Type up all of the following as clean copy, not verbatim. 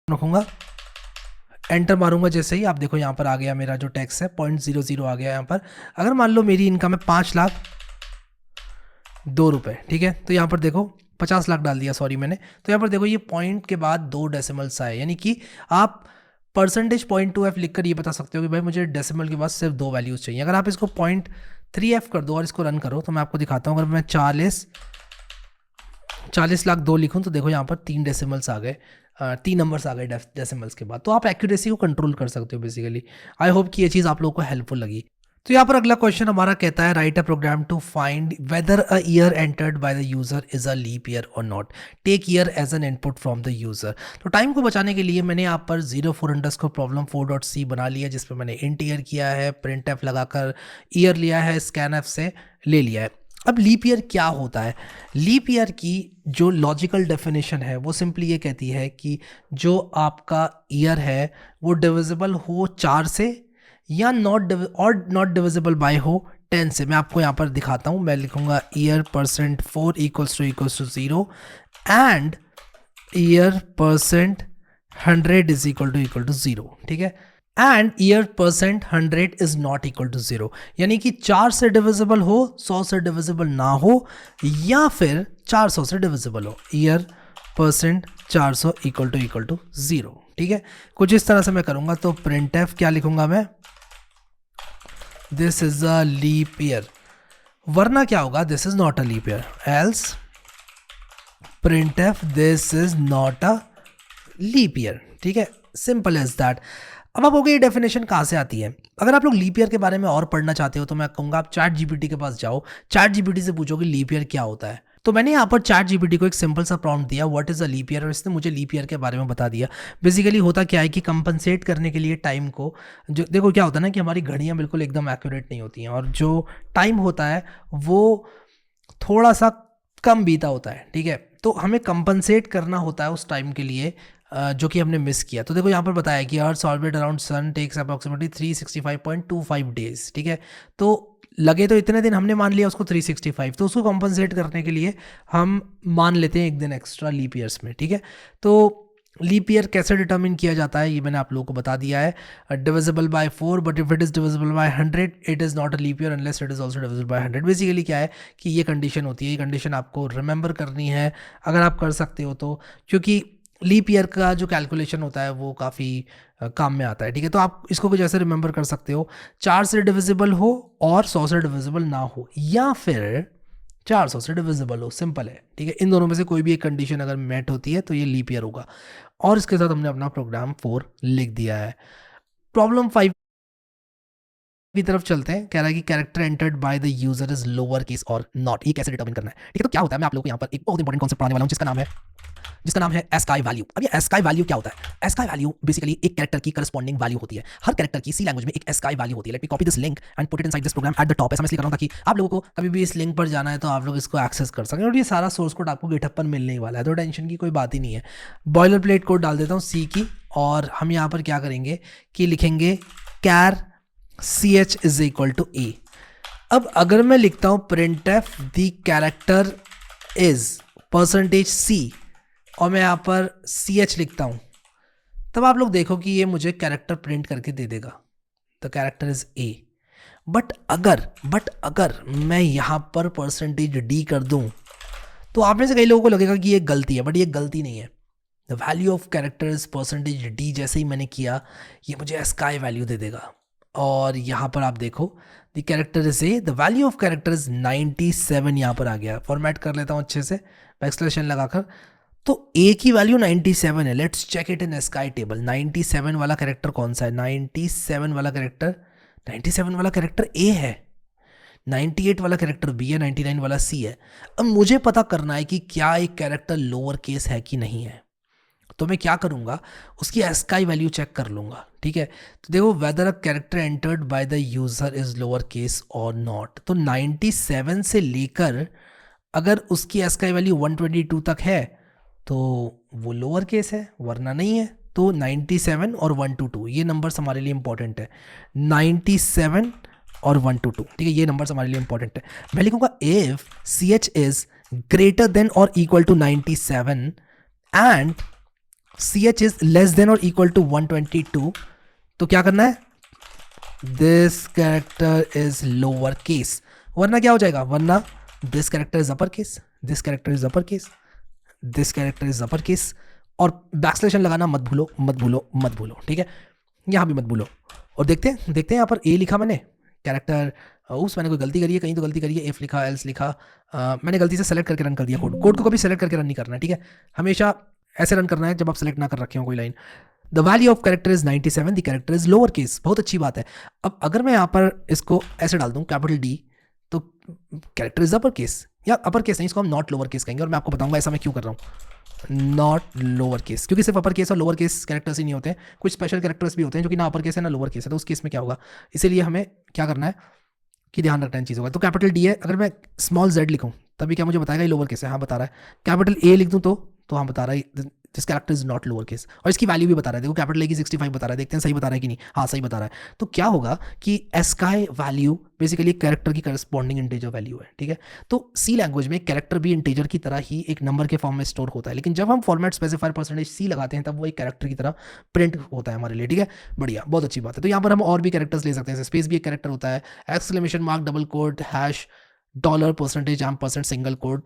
रखूँगा, एंटर मारूंगा। जैसे ही आप देखो यहाँ पर आ गया मेरा जो टैक्स है 0.00 आ गया यहाँ पर। अगर मान लो मेरी इनकम है 5,02,000, ठीक है, तो यहाँ पर देखो 50 लाख डाल दिया, सॉरी मैंने। तो यहाँ पर देखो ये पॉइंट के बाद 2 डेसिमल्स आए, यानी कि आप परसेंटेज .2f लिख कर ये बता सकते हो कि भाई मुझे डेसिमल के बाद सिर्फ 2 वैल्यूज़ चाहिए। अगर आप इसको .3f कर दो और इसको रन करो तो मैं आपको दिखाता हूँ। अगर मैं 40 लाख 2 लिखूँ तो देखो यहाँ पर 3 डेसिमल्स आ गए, 3 नंबर्स आ गए डेसिमल्स के बाद। तो आप एक्यूरेसी को कंट्रोल कर सकते हो बेसिकली। आई होप कि ये चीज़ आप लोगों को हेल्पफुल लगी। तो यहाँ पर अगला क्वेश्चन हमारा कहता है write a program to find whether a year entered by the user is a leap year और not, take year as an input from the user. तो टाइम को बचाने के लिए मैंने यहाँ पर 04_problem4.c बना लिया, जिसपे मैंने इंट ईयर किया है, प्रिंट एफ लगाकर ईयर लिया है, स्कैन एफ से ले लिया है। अब लीप ईयर क्या होता है? लीप ईयर की जो लॉजिकल डेफिनेशन है वो सिंपली ये कहती है कि जो आपका ईयर है वो डिविजिबल हो 4 से या नॉट डिविजिबल बाय हो 10 से। मैं आपको यहाँ पर दिखाता हूँ, मैं लिखूंगा year percent 4 equals to 0 and year percent 100 is equal to 0, ठीक है, and year percent 100 is not equal to 0, यानी कि 4 से डिविजिबल हो, 100 से डिविजिबल ना हो, या फिर 400 से डिविजिबल हो। ईयर परसेंट 400 इक्वल टू 0, ठीक है। कुछ इस तरह से मैं करूंगा। तो प्रिंट एफ क्या लिखूंगा मैं, this is a leap year, वरना क्या होगा, this is not a leap year, else print F this is not a leap year, ठीक है, सिंपल एज दैट। अब आप होगे ये डेफिनेशन कहाँ से आती है? अगर आप लोग लीप ईयर के बारे में और पढ़ना चाहते हो तो मैं कहूँगा आप चैट जीपीटी के पास जाओ, चैट जीपीटी से पूछो कि लीप ईयर क्या होता है। तो मैंने यहाँ पर चैट जीपीटी को एक सिंपल सा प्रॉम्प्ट दिया, what is a leap year, और इसने मुझे लीप ईयर के बारे में बता दिया। बेसिकली होता क्या है कि कंपनसेट करने के लिए टाइम को, जो देखो क्या होता है ना कि हमारी घड़ियाँ बिल्कुल एकदम एक्यूरेट नहीं होती हैं, और जो टाइम होता है वो थोड़ा सा कम बीता होता है, ठीक है। तो हमें कंपनसेट करना होता है उस टाइम के लिए जो कि हमने मिस किया। तो देखो यहाँ पर बताया कि earth orbit around sun takes approximately 365.25 days, ठीक है। तो लगे तो इतने दिन, हमने मान लिया उसको 365, तो उसको कंपनसेट करने के लिए हम मान लेते हैं एक दिन एक्स्ट्रा लीप ईयर्स में, ठीक है। तो लीप ईयर कैसे डिटर्मिन किया जाता है ये मैंने आप लोगों को बता दिया है, divisible by 4, but if it is divisible by 100 it is not a leap year unless it is also divisible by 100। Basically क्या है कि ये कंडीशन होती है, ये कंडीशन आपको रिमेंबर करनी है अगर आप कर सकते हो तो, क्योंकि लीप ईयर का जो कैलकुलेशन होता है वो काफ़ी काम में आता है, ठीक है। तो आप इसको कुछ ऐसे रिमेंबर कर सकते हो, 4 से डिविजिबल हो और 100 से डिविजिबल ना हो, या फिर 400 से डिविजिबल हो, सिंपल है, ठीक है। इन दोनों में से कोई भी एक कंडीशन अगर मेट होती है तो ये लीप ईयर होगा। और इसके साथ हमने अपना प्रोग्राम 4 लिख दिया है। प्रॉब्लम 5 की तरफ चलते हैं। कह रहा है कि character entered by the user is lower case और नॉट, ये कैसे डिटरमिन करना है, ठीक है। तो क्या होता है, मैं आप लोगों को यहाँ पर एक बहुत इंपॉर्टेंट कॉन्सेप्ट पढ़ाने वाला हूँ जिसका नाम है एस्काई वैल्यू। अब ये एस्काई वैल्यू क्या होता है? एस्काई वैल्यू बेसिकली एक कैरेक्टर की करस्पॉन्डिंग वैल्यू होती है। हर कैरेक्टर की सी लैंग्वेज में एक एस्काई वैल्यू होती है। Let me copy this link and put it inside this program at the top. ऐसा मैं इसलिए कर रहा हूं ताकि आप लोगों को कभी भी इस लिंक पर जाना है तो आप लोग इसको एक्सेस कर सकें, और ये सारा सोर्स कोड आपको गिटहब पर मिलने ही वाला है, तो टेंशन की कोई बात ही नहीं है। बॉयलर प्लेट कोड डाल देता हूँ सी की, और हम यहाँ पर क्या करेंगे कि लिखेंगे char ch is equal to A. अब अगर मैं लिखता हूं print F the character is percentage C और मैं यहां पर ch लिखता हूं, तब आप लोग देखो कि ये मुझे कैरेक्टर प्रिंट करके दे देगा, the character is a. But अगर मैं यहां पर परसेंटेज डी कर दूं तो आप में से कई लोगों को लगेगा कि ये गलती है, बट ये गलती नहीं है। The value of character is percentage D, जैसे ही मैंने किया ये मुझे एस्काई वैल्यू दे देगा। और यहाँ पर आप देखो the character is a, the value of character is 97, यहाँ पर आ गया। फॉर्मेट कर लेता हूँ अच्छे से बैकस्लैश लगाकर। तो ए की वैल्यू 97 है। Let's check it in ASCII table. 97 वाला कैरेक्टर कौन सा है? 97 वाला कैरेक्टर ए है, 98 वाला कैरेक्टर बी है, 99 वाला सी है। अब मुझे पता करना है कि क्या एक कैरेक्टर लोअर केस है कि नहीं है। तो मैं क्या करूंगा, उसकी एस्काई वैल्यू चेक कर लूंगा, ठीक है। तो देखो weather a character entered by the user is lower case और नॉट। तो 97 से लेकर अगर उसकी एस्काई वैल्यू 122 तक है तो वो लोअर केस है, वरना नहीं है। तो 97 और 122 ये नंबर्स हमारे लिए इंपॉर्टेंट है। 97 और 122, ठीक है, ये नंबर्स हमारे लिए इंपॉर्टेंट है। मैं लिखूंगा if ch is greater than और equal to 97 and C H is less than और इक्वल टू 122, तो क्या करना है, this character is lower case, वरना क्या हो जाएगा, वरना this character is upper case, this character is upper case, this character is upper case, और बैकस्लेशन लगाना मत भूलो मत भूलो मत भूलो, ठीक है, यहाँ भी मत भूलो। और देखते हैं यहाँ पर ए लिखा मैंने कैरेक्टर, उस मैंने कोई गलती करी है, कहीं तो गलती करी है, एफ लिखा, एल्स लिखा, मैंने गलती से सेलेक्ट करके रन कर दिया कोड को कभी सेलेक्ट करके रन नहीं करना है, ठीक है, हमेशा ऐसे रन करना है जब आप सेलेक्ट ना कर रखे हो कोई line. The value of character is 97, the character is lower case, बहुत अच्छी बात है। अब अगर मैं यहाँ पर इसको ऐसे डाल दूँ कैपिटल डी, तो कैरेक्टर इज अपर केस, या अपर केस नहीं, इसको हम नॉट लोअर केस कहेंगे, और मैं आपको बताऊंगा ऐसा मैं क्यों कर रहा हूँ नॉट लोअर केस, क्योंकि सिर्फ अपर केस और लोअर केस कैरेक्टर्स ही नहीं होते हैं, कुछ स्पेशल कैरेक्टर्स भी होते हैं जो कि ना अपर केस है ना लोअर केस है, तो उस केस में क्या होगा, इसीलिए हमें क्या करना है कि ध्यान रखना इन चीज़ों का। तो कैपिटल डी है, अगर मैं स्मॉल जेड लिखूँ तभी क्या मुझे बताएगा ये लोअर केस है, हाँ बता रहा है, कैपिटल ए लिख दूँ तो हाँ बता रहा है this character is not lower case, और इसकी वैल्यू भी बता रहा है, देखो कैपिटल ए की 65 बता रहा है, देखते हैं सही बता रहा है कि नहीं, हाँ सही बता रहा है। तो क्या होगा कि एस्काई वैल्यू बेसिकली कैरेक्टर की करस्पॉन्डिंग इंटीजर वैल्यू है, ठीक है। तो सी लैंग्वेज में कैरेक्टर भी इंटीजर की तरह ही एक नंबर के फॉर्म में स्टोर होता है, लेकिन जब हम फॉर्मेट स्पेसिफायर परसेंटेज सी लगाते हैं तब वो एक कैरेक्टर की तरह प्रिंट होता है हमारे लिए, ठीक है, बढ़िया, बहुत अच्छी बात है। तो यहाँ पर हम और भी कैरेक्टर्स ले सकते हैं, स्पेस भी एक कैरेक्टर होता है, exclamation mark, double quote, hash, dollar, percentage, ampersand, single quote,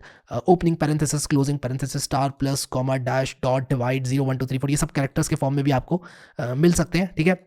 opening parenthesis, closing parenthesis, star, plus, comma, dash, dot, divide, 0 1 2 3 4, ये सब कैरेक्टर्स के फॉर्म में भी आपको मिल सकते हैं, ठीक है,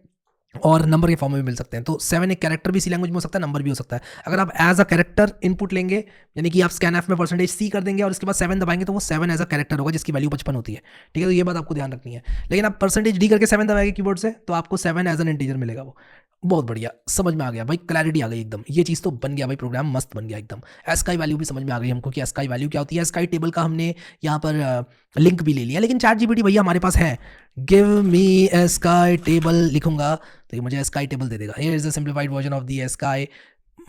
और नंबर के फॉर्म में भी मिल सकते हैं। तो 7 एक कैरेक्टर भी सी लैंग्वेज में हो सकता है, नंबर भी हो सकता है। अगर आप एज अ कैरेक्टर इनपुट लेंगे, यानी कि आप स्कैन एफ में परसेंटेज सी कर देंगे और उसके बाद 7 दबाएंगे, तो वो 7 एज अ कैरेक्टर होगा जिसकी वैल्यू 55 होती है, ठीक है, तो ये बात आपको ध्यान रखनी है। लेकिन आप परसेंटेज डी करके 7 दबाएंगे कीबोर्ड से, तो आपको 7 एज एन इंटीजर मिलेगा, वो बहुत बढ़िया, समझ में आ गया भाई, क्लैरिटी आ गई एकदम, ये चीज़ तो बन गया भाई, प्रोग्राम मस्त बन गया एकदम। एस्काई वैल्यू भी समझ में आ गई हमको कि एस्काई वैल्यू क्या होती है। एस्काई टेबल का हमने यहाँ पर लिंक भी ले लिया, लेकिन चैट जीपीटी भैया हमारे पास है, गिव मी एस्काई टेबल लिखूंगा तो ये मुझे एस्काई टेबल दे देगा, here is the simplified version of the ASCII.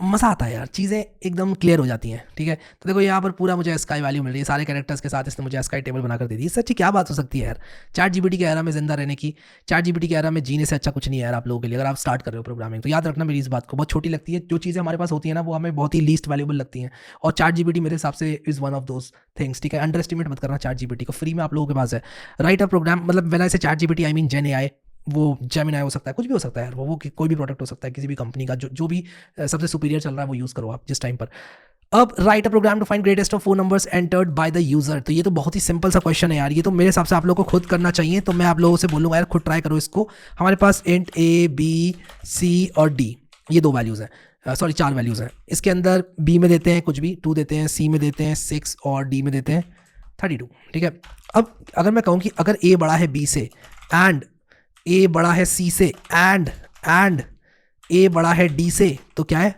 मज़ा आता है यार, चीज़ें एकदम क्लियर हो जाती हैं, ठीक है। तो देखो यहाँ पर पूरा मुझे एस्काई वैल्यू मिल रही है सारे कैरेक्टर्स के साथ, इसने मुझे एस्काई टेबल बनाकर दे दी। इससे अच्छी क्या बात हो सकती है यार, चैट जीपीटी के एरा में जिंदा रहने की, चैट जीपीटी के एरा में जीने से अच्छा कुछ नहीं है यार आप लोगों के लिए, अगर आप स्टार्ट कर रहे हो प्रोग्रामिंग। तो याद रखना मेरी इस बात को, बहुत छोटी लगती है जो चीज़ें हमारे पास होती है ना, वो हमें बहुत ही लीस्ट वैल्यूबल लगती हैं, और चैट जीपीटी मेरे हिसाब से is one of those things, ठीक है। अंडर एस्टिमेट मत करना चैट जीपीटी को, फ्री में आप लोगों के पास है। राइट अ प्रोग्राम, मतलब when I say chat GPT I mean gen AI, वो जेमिनाई हो सकता है, कुछ भी हो सकता है यार, वो कोई भी प्रोडक्ट हो सकता है किसी भी कंपनी का, जो भी सबसे सुपीरियर चल रहा है वो यूज़ करो आप जिस टाइम पर। अब write a program to find greatest of 4 numbers entered by the user. तो ये तो बहुत ही सिंपल सा क्वेश्चन है यार, ये तो मेरे हिसाब से आप लोगों को खुद करना चाहिए, तो मैं आप लोगों से बोलूँगा यार खुद ट्राई करो इसको। हमारे पास इंट ए, बी, सी और डी, ये 2 वैल्यूज़ हैं, सॉरी 4 वैल्यूज़ हैं। इसके अंदर बी में देते हैं कुछ भी 2 देते हैं, सी में देते हैं 6 और डी में देते हैं 32, ठीक है। अब अगर मैं कहूँ कि अगर ए बड़ा है बी से एंड ए बड़ा है सी से एंड ए बड़ा है डी से, तो क्या है,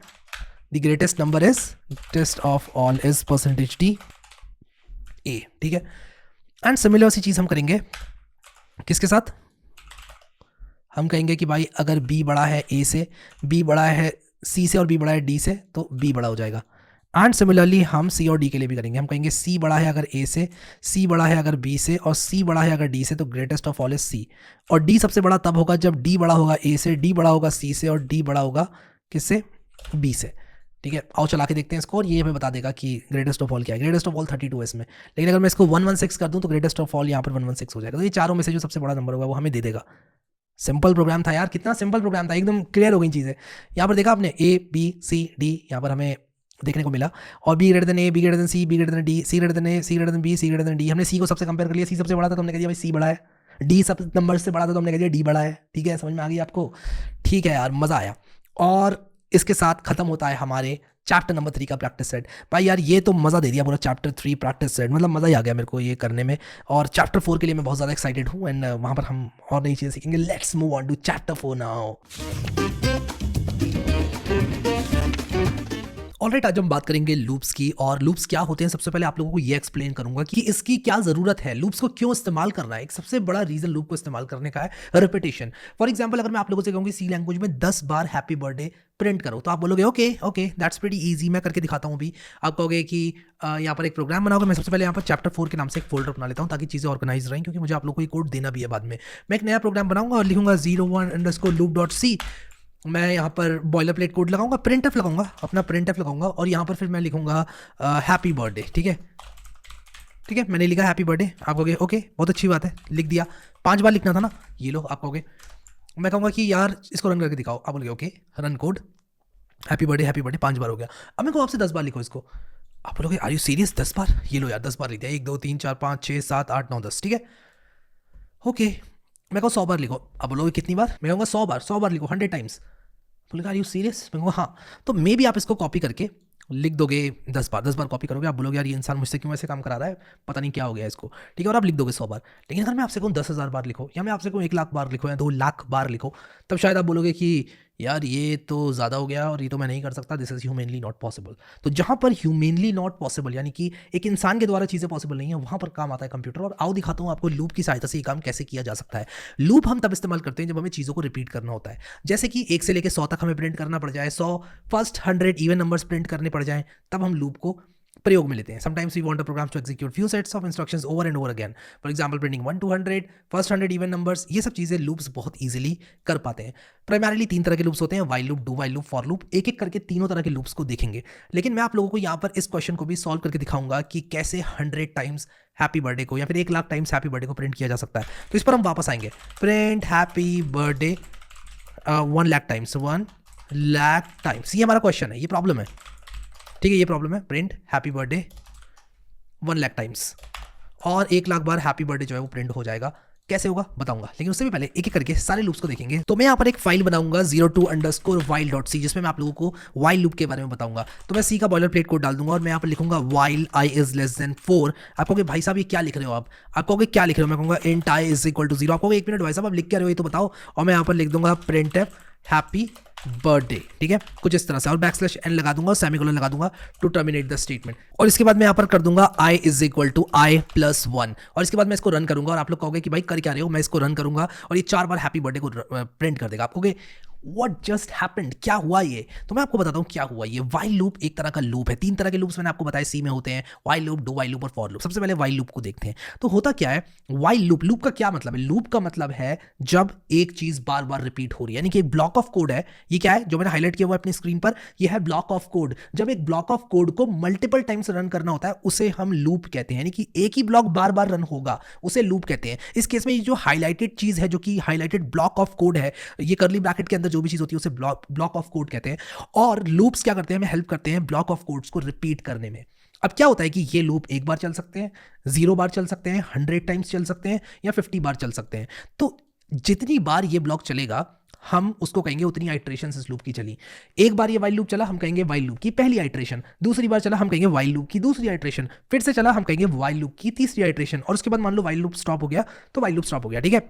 the greatest number is greatest of all is percentage D A, ठीक है। एंड सिमिलर सी चीज हम करेंगे किसके साथ, हम कहेंगे कि भाई अगर बी बड़ा है ए से, बी बड़ा है सी से और बी बड़ा है डी से, तो बी बड़ा हो जाएगा। एंड सिमिलरली हम सी और डी के लिए भी करेंगे, हम कहेंगे सी बड़ा है अगर ए से, सी बड़ा है अगर बी से, और सी बड़ा है अगर डी से, तो greatest of all is C. और डी सबसे बड़ा तब होगा जब डी बड़ा होगा ए से, डी बड़ा होगा सी से, और डी बड़ा होगा किससे, बी से, ठीक है। आओ चला के देखते हैं इसको, और ये हमें बता देगा कि ग्रेटेस्ट ऑफ ऑल क्या है। ग्रेटेस्ट ऑफ ऑल 32 है इसमें, लेकिन अगर मैं इसको 116 कर दूं तो ग्रेटेस्ट ऑफ ऑल यहाँ पर 116 हो जाएगा। तो ये चारों में से जो सबसे बड़ा नंबर होगा वो हमें दे देगा। सिंपल प्रोग्राम था यार, कितना सिंपल प्रोग्राम था, एकदम क्लियर हो गई चीज़ें। यहाँ पर देखा आपने ए बी सी डी यहाँ पर हमें देखने को मिला, और B greater than A, B greater than C, B greater than D, C greater than A, C greater than B, C greater than D. हमने सी को सबसे कंपेयर कर लिया, सी सबसे बड़ा था तो हमने कह दिया भाई सी बड़ा है, डी सब नंबर से बड़ा था तो हमने कह दिया डी बड़ा है, ठीक है। समझ में आ गई आपको, ठीक है यार, मज़ा आया। और इसके साथ खत्म होता है हमारे चैप्टर नंबर 3 का प्रैक्टिस सेट। भाई यार ये तो मज़ा दे दिया पूरा चैप्टर 3 प्रैक्टिस सेट, मतलब मज़ा ही आ गया मेरे को ये करने में। और चैप्टर 4 के लिए मैं बहुत ज़्यादा एक्साइटेड हूँ, एंड वहाँ पर हम और नई चीज़ें सीखेंगे। Let's move on to chapter 4 now. Alright, आज हम बात करेंगे लूप्स की, और लूप्स क्या होते हैं सबसे पहले आप लोगों को ये एक्सप्लेन करूंगा कि इसकी क्या ज़रूरत है, लूप्स को क्यों इस्तेमाल करना है। एक सबसे बड़ा रीज़न लूप को इस्तेमाल करने का है रिपीटेशन। फॉर एग्जांपल अगर मैं आप लोगों से कहूँगी सी लैंग्वेज में 10 बार हैप्पी बर्थडे प्रिंट करो, तो आप बोलोगे okay okay that's pretty easy, मैं करके दिखाता हूँ अभी। आप कहोगे कि यहाँ पर एक प्रोग्राम बनाओगे। मैं सबसे पहले यहाँ पर चैप्टर 4 के नाम से एक फोल्डर बना लेता हूँ ताकि चीज़ें ऑर्गेनाइज रहें, क्योंकि मुझे आप लोगों को ये कोड देना भी है बाद में। मैं एक नया प्रोग्राम बनाऊंगा और लिखूंगा 01_loop.c। मैं यहाँ पर बॉयलर प्लेट कोड लगाऊंगा, प्रिंटफ लगाऊंगा, अपना प्रिंटफ लगाऊंगा, और यहाँ पर फिर मैं लिखूंगा हैप्पी बर्थडे, ठीक है। ठीक है, मैंने लिखा हैप्पी बर्थडे, आप कहोगे ओके बहुत अच्छी बात है, लिख दिया। 5 बार लिखना था ना, ये लो आप कहोगे, मैं कहूँगा कि यार इसको रन करके दिखाओ, आप बोलोगे okay run code happy birthday 5 बार हो गया। अब मैं कहूँ आपसे 10 बार लिखो इसको, आप बोलोगे आर यू सीरियस 10 बार, ये लो यार 10 बार लिख दिया, 1 2 3 4 5 6 7 8 9 10, ठीक है ओके। मैं कहूँ 100 बार लिखो, आप बोलोगे कितनी बार, मैं कहूँगा 100 बार लिखो 100 टाइम्स, बोलेगा आर यू सीरियस, मैं कहूँगा हाँ। तो मे भी आप इसको कॉपी करके लिख दोगे 10 बार कॉपी करोगे, आप बोलोगे यार ये इंसान मुझसे क्यों ऐसे काम करा रहा है, पता नहीं क्या हो गया इसको, ठीक है, और आप लिख दोगे 100 बार। लेकिन अगर मैं आपसे कहूँ 10,000 बार लिखो, या मैं आपसे कहूँ 1,00,000 बार लिखो या 2,00,000 बार लिखो, तब शायद आप बोलोगे कि यार ये तो ज़्यादा हो गया और ये तो मैं नहीं कर सकता, दिस इज़ ह्यूमेनली नॉट पॉसिबल। तो जहाँ पर ह्यूमेनली नॉट पॉसिबल यानी कि एक इंसान के द्वारा चीज़ें पॉसिबल नहीं है, वहाँ पर काम आता है कंप्यूटर। और आओ दिखाता हूँ आपको लूप की सहायता से ये काम कैसे किया जा सकता है। लूप हम तब इस्तेमाल करते हैं जब हमें चीज़ों को रिपीट करना होता है, जैसे कि 1 से लेकर 100 तक हमें प्रिंट करना पड़ जाए, 100 फर्स्ट 100 इवन नंबर्स प्रिंट करने पड़ जाएं, तब हम लूप को प्रयोग में लेते हैं। Sometimes we want a program to execute few sets of instructions over and over again, for example printing 1 to 100 first 100 even numbers, ये सब चीज़ें लूप्स बहुत इजीली कर पाते हैं। प्राइमरीली 3 तरह के लूप्स होते हैं, while loop, do while loop, for loop. एक एक करके तीनों तरह के लूप्स को देखेंगे, लेकिन मैं आप लोगों को यहाँ पर इस क्वेश्चन को भी सॉल्व करके दिखाऊंगा कि कैसे 100 टाइम्स हैप्पी बर्थडे को या फिर 1,00,000 टाइम्स हैप्पी बर्थडे को प्रिंट किया जा सकता है। तो इस पर हम वापस आएंगे, print happy birthday 1,00,000 times, 1,00,000 times, ये हमारा क्वेश्चन है, ये प्रॉब्लम है, ठीक है, ये प्रॉब्लम है। प्रिंट हैप्पी बर्थडे 1,00,000 टाइम्स, और 1,00,000 बार हैप्पी बर्थडे जो है वो प्रिंट हो जाएगा। कैसे होगा बताऊंगा, लेकिन उससे भी पहले एक एक करके सारे लूप्स को देखेंगे। तो मैं यहाँ पर एक फाइल बनाऊंगा 02_while.c, जिसमें मैं आप लोगों को वाइल लूप के बारे में बताऊंगा। तो मैं सी का बॉयलर प्लेट कोड डाल दूंगा और मैं यहाँ पर लिखूंगा while i is less than 4। आप कहोगे भाई साहब ये क्या लिख रहे हो, आप कहोगे क्या लिख रहे हो, मैं कहूँगा int i is equal to 0। आप कहोगे 1 मिनट भाई साहब आप लिख क्या रहे हो ये तो बताओ, और मैं यहाँ पर लिख दूंगा printf हैप्पी बर्थडे, ठीक है, कुछ इस तरह से, और बैकस्लैश n लगा दूंगा और सेमीकोलन लगा दूंगा टू टर्मिनेट द स्टेटमेंट। और इसके बाद मैं यहाँ पर कर दूंगा i is equal to i+1, और इसके बाद मैं इसको रन करूंगा। और आप लोग कहोगे कि भाई कर क्या रहे हो, मैं इसको रन करूंगा और ये 4 बार हैप्पी बर्थडे को प्रिंट कर देगा। आप कहोगे What just happened, क्या हुआ ये, तो मैं आपको बताता हूँ क्या हुआ। ये वाइल लूप एक तरह का लूप है, 3 तरह के लूप्स मैंने आपको बताया सी में होते हैं, while loop, do while loop और फॉर लूप। सबसे पहले वाइल लूप को देखते हैं। तो होता क्या है वाइल लूप, लूप का क्या मतलब है, लूप का मतलब है जब एक चीज बार बार रिपीट हो रही है, यानी कि एक ब्लॉक ऑफ कोड है, ये क्या है जो मैंने हाईलाइट किया हुआ है अपनी स्क्रीन पर, ये है ब्लॉक ऑफ कोड। जब एक ब्लॉक ऑफ कोड को मल्टीपल टाइम्स रन करना होता है उसे हम लूप कहते हैं, यानी कि एक ही ब्लॉक बार बार रन होगा उसे लूप कहते हैं। इस केस में ये जो हाईलाइटेड चीज है, जो कि हाईलाइटेड ब्लॉक ऑफ कोड है, ये कर्ली ब्रैकेट के अंदर जो भी चीज होती है उसे ब्लॉक ऑफ कोड कहते हैं। और लूप्स क्या करते हैं, हमें हेल्प करते हैं ब्लॉक ऑफ कोड्स को रिपीट करने में। अब क्या होता है कि ये लूप 1 बार चल सकते हैं, 0 बार चल सकते हैं, 100 टाइम्स चल सकते हैं या 50 बार चल सकते हैं। तो जितनी बार ये ब्लॉक चलेगा हम उसको कहेंगे उतनी आइट्रेशंस इस लूप की चली। एक बार ये वाइल लूप चला, हम कहेंगे वाइल लूप की पहली आइट्रेशन। दूसरी बार चला, हम कहेंगे वाइल लूप की दूसरी आइट्रेशन। फिर से चला, हम कहेंगे वाइल लूप की तीसरी आइट्रेशन। और उसके बाद मान लो वाइल लूप स्टॉप हो गया तो वाइल लूप स्टॉप हो गया, ठीक है।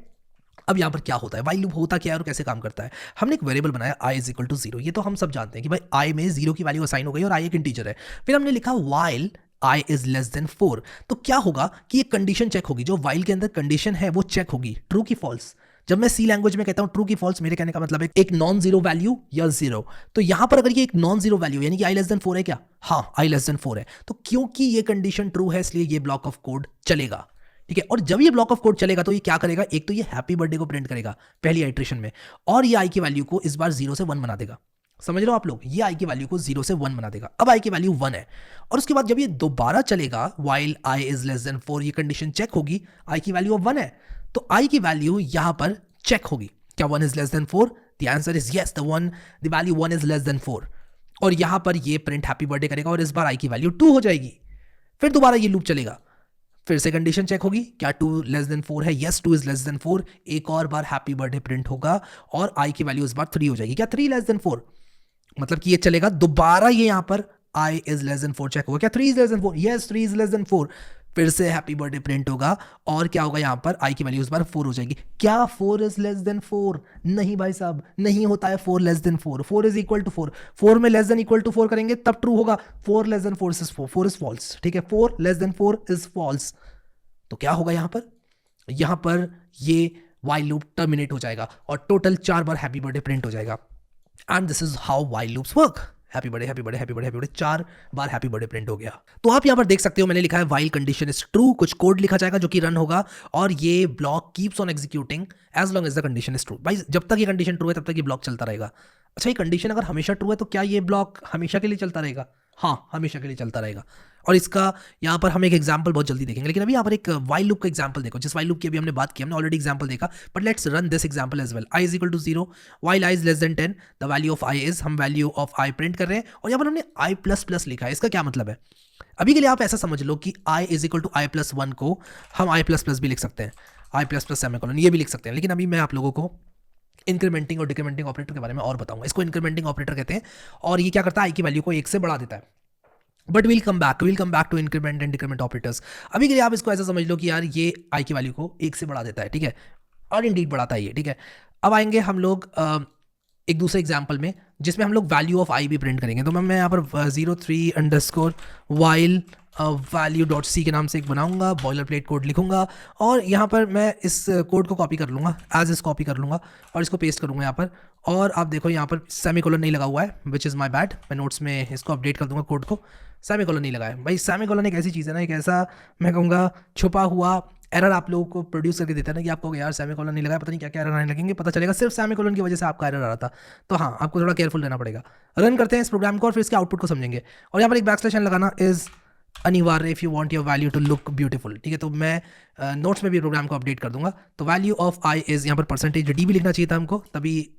अब यहाँ पर क्या होता है, वाइल लूप होता क्या है और कैसे काम करता है। हमने एक वेरिएबल बनाया i is equal to 0, ये तो हम सब जानते हैं कि भाई i में 0 की वैल्यू असाइन हो गई और i एक इंटीजर है। फिर हमने लिखा while i is less than 4, तो क्या होगा कि ये कंडीशन चेक होगी, जो वाइल के अंदर कंडीशन है वो चेक होगी, ट्रू की फॉल्स। जब मैं सी लैंग्वेज में कहता हूं ट्रू की फॉल्स, मेरे कहने का मतलब है एक नॉन जीरो वैल्यू या 0। तो यहां पर अगर ये एक नॉन जीरो वैल्यू यानी कि i less than 4 है क्या, हाँ i less than 4 है, तो क्योंकि ये कंडीशन ट्रू है इसलिए ये ब्लॉक ऑफ कोड चलेगा, ठीक है। और जब ये ब्लॉक ऑफ कोड चलेगा तो ये क्या करेगा, एक तो ये हैप्पी बर्थडे को प्रिंट करेगा पहली आइट्रेशन में, और ये i की वैल्यू को इस बार 0 से 1 बना देगा। समझ रहे हो आप लोग, ये i की वैल्यू को 0 से 1 बना देगा। अब i की वैल्यू 1 है, और उसके बाद जब ये दोबारा चलेगा while i is less than 4, ये कंडीशन चेक होगी, i की वैल्यू अब 1 है, तो i की वैल्यू यहां पर चेक होगी। क्या 1 is less than 4? The answer is yes, the value 1 is less than 4। और यहां पर ये प्रिंट हैप्पी बर्थडे करेगा और इस बार i की वैल्यू 2 हो जाएगी। फिर दोबारा ये लूप चलेगा, फिर से कंडीशन चेक होगी, क्या 2 less than 4 है, यस 2 is less than 4। एक और बार हैप्पी बर्थडे प्रिंट होगा और i की वैल्यू इस बार 3 हो जाएगी। क्या 3 less than 4? मतलब कि ये चलेगा, दोबारा ये यहां पर i is less than 4 check होगा, क्या 3 is less than 4, yes 3 is less than 4। फिर से हैप्पी बर्थडे प्रिंट होगा और क्या होगा, यहां पर i की वैल्यू इस बार 4 हो जाएगी। क्या 4 is less than 4? नहीं भाई साहब, नहीं होता है 4 less than 4। 4 is equal to 4, 4 में less than equal to 4 करेंगे तब ट्रू होगा। 4 less than 4 is 4 is false, ठीक है, 4 less than 4 is false। तो क्या होगा यहां पर ये while लूप टर्मिनेट हो जाएगा और टोटल 4 बार हैप्पी बर्थडे प्रिंट हो जाएगा। And this is how while loops work. Happy birthday happy birthday happy birthday happy birthday, 4 bar happy birthday print हो गया। तो आप यहां पर देख सकते हो मैंने लिखा है while कंडीशन इज ट्रू, कुछ कोड लिखा जाएगा जो कि रन होगा और ये block keeps on executing as long as the condition is true. भाई जब तक ये कंडीशन ट्रू है तब तक ये ब्लॉक चलता रहेगा। अच्छा, ये कंडीशन अगर हमेशा ट्रू है तो क्या ये ब्लॉक हमेशा के लिए चलता रहेगा? हाँ, हमेशा के लिए चलता रहेगा। और इसका यहाँ पर हम एक एग्जांपल बहुत जल्दी देखेंगे, लेकिन अभी यहाँ पर एक वाइल लूप का एग्जांपल देखो, जिस वाइल लूप की अभी हमने बात की, हमने ऑलरेडी एग्जांपल देखा, but let's run this example as well. i is equal to 0 while i is less than 10 the value of i is, हम वैल्यू ऑफ i प्रिंट कर रहे हैं और यहाँ पर हमने i प्लस प्लस लिखा है। इसका क्या मतलब है? अभी के लिए आप ऐसा समझ लो कि i is equal to i plus 1 को हम i प्लस प्लस भी लिख सकते हैं, i प्लस प्लस सेमीकोलन ये भी लिख सकते हैं, लेकिन अभी मैं आप लोगों को इंक्रीमेंटिंग और डिक्रीमेंटिंग ऑपरेटर के बारे में और बताऊंगा। इसको इंक्रीमेंटिंग ऑपरेटर कहते हैं और ये क्या करता है, आई की वैल्यू को 1 से बढ़ा देता है। But will come back to increment and decrement operators. अभी के लिए आप इसको ऐसा समझ लो कि यार ये आई की वैल्यू को 1 से बढ़ा देता है, ठीक है, और इंडीड बढ़ाता है ये, ठीक है। अब आएंगे हम लोग एक दूसरे एग्जाम्पल में जिसमें हम लोग वैल्यू ऑफ आई भी प्रिंट करेंगे। तो मैं यहाँ पर 03 वाइल वैल्यू डॉट सी के नाम से एक बनाऊंगा, बॉयलर प्लेट कोड लिखूंगा और यहाँ पर मैं इस कोड को कॉपी कर लूँगा, एज इस कॉपी कर लूँगा और इसको पेस्ट करूँगा यहाँ पर। और आप देखो यहाँ पर सेमीकोलन नहीं लगा हुआ है, विच इज़ माई बैड। मैं नोट्स में इसको अपडेट कर दूंगा, कोड को सेमीकोलन नहीं लगाया। भाई सेमीकोलन एक ऐसी चीज़ है ना, एक ऐसा मैं कहूँगा छुपा हुआ एरर आप लोगों को प्रोड्यूस करके देता है ना, कि आपको यार सेमीकोलन नहीं लगाया, पता नहीं क्या क्या एरर आने लगेंगे, पता चलेगा सिर्फ सेमीकोलन की वजह से आपका एरर आ रहा था। तो हाँ, आपको थोड़ा केयरफुल रहना पड़ेगा। रन करते हैं इस प्रोग्राम को और फिर इसके आउटपुट को समझेंगे। और यहाँ पर एक बैकस्लैश एन लगाना इज़ अनिवार्य if you want your value to look beautiful, ठीक है। तो मैं नोट्स में भी प्रोग्राम को अपडेट कर दूंगा। तो वैल्यू ऑफ आई इज़, यहाँ पर परसेंटेज डी भी लिखना चाहिए था हमको, तभी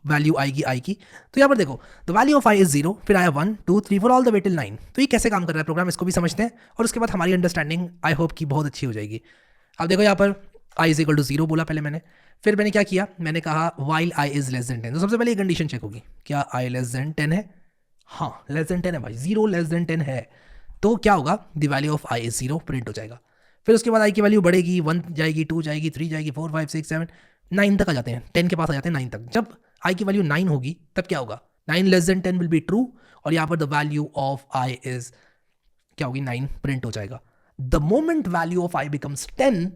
वैल्यू आएगी आई की। तो यहाँ पर देखो the value of I is 0, फिर आया 1 2 3 4 ऑल द वे टिल 9। तो ये कैसे काम कर रहा है प्रोग्राम, इसको भी समझते हैं और उसके बाद हमारी अंडरस्टैंडिंग आई होप की बहुत अच्छी हो जाएगी। अब देखो यहाँ पर आई इज इक्वल टू 0 बोला पहले मैंने, फिर मैंने क्या किया, मैंने कहा while I is less than 10। तो सबसे पहले ये कंडीशन चेक होगी, क्या आई लेस देन 10 है? हाँ, लेस देन 10 है भाई, 0 लेस देन 10 है। तो क्या होगा, the value of I is 0 print हो जाएगा। फिर उसके बाद आई की वैल्यू बढ़ेगी, 1 जाएगी, 2 जाएगी, 3 जाएगी, 4 5 6 7 9 तक आ जाते हैं, 10 के पास आ जाते हैं 9 तक। जब आई की वैल्यू 9 होगी तब क्या होगा, 9 less than 10 will be true और यहाँ पर the value of I is क्या होगी, 9 प्रिंट हो जाएगा। The moment value of I becomes 10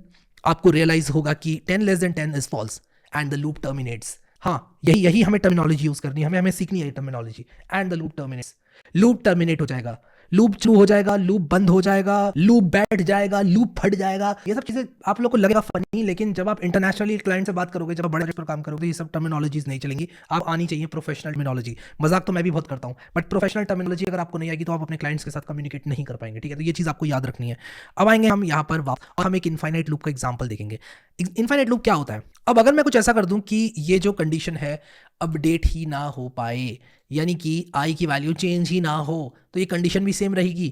आपको रियलाइज होगा कि 10 less than 10 is false and the loop terminates. हाँ, यही हमें टर्मिनोलॉजी यूज करनी है, हमें सीखनी है terminology. And the loop terminates, loop terminate हो जाएगा, लूप शुरू हो जाएगा, लूप बंद हो जाएगा, लूप बैठ जाएगा, लूप फट जाएगा। ये सब चीजें आप लोग को लगेगा फनी, लेकिन जब आप इंटरनेशनली क्लाइंट से बात करोगे, जब आप बड़े प्रोजेक्ट पर काम करोगे, ये सब टर्मिनोलॉजीज नहीं चलेंगी। आप आनी चाहिए प्रोफेशनल टर्मिनोलॉजी। मजाक तो मैं भी बहुत करता हूँ, बट प्रोफेशनल टर्मिनोलॉजी अगर आपको नहीं आएगी तो आप अपने क्लाइंट्स के साथ कम्युनिकेट नहीं कर पाएंगे, ठीक है। तो ये चीज़ आपको याद रखनी है। अब आएंगे हम यहाँ पर और हम एक इनफाइनाइट लूप का एग्जाम्पल देखेंगे। इनफाइनाइट लूप क्या होता है? अब अगर मैं कुछ ऐसा कर दूं कि ये जो कंडीशन है अपडेट ही ना हो पाए, यानी कि आई की वैल्यू चेंज ही ना हो, तो ये कंडीशन भी सेम रहेगी,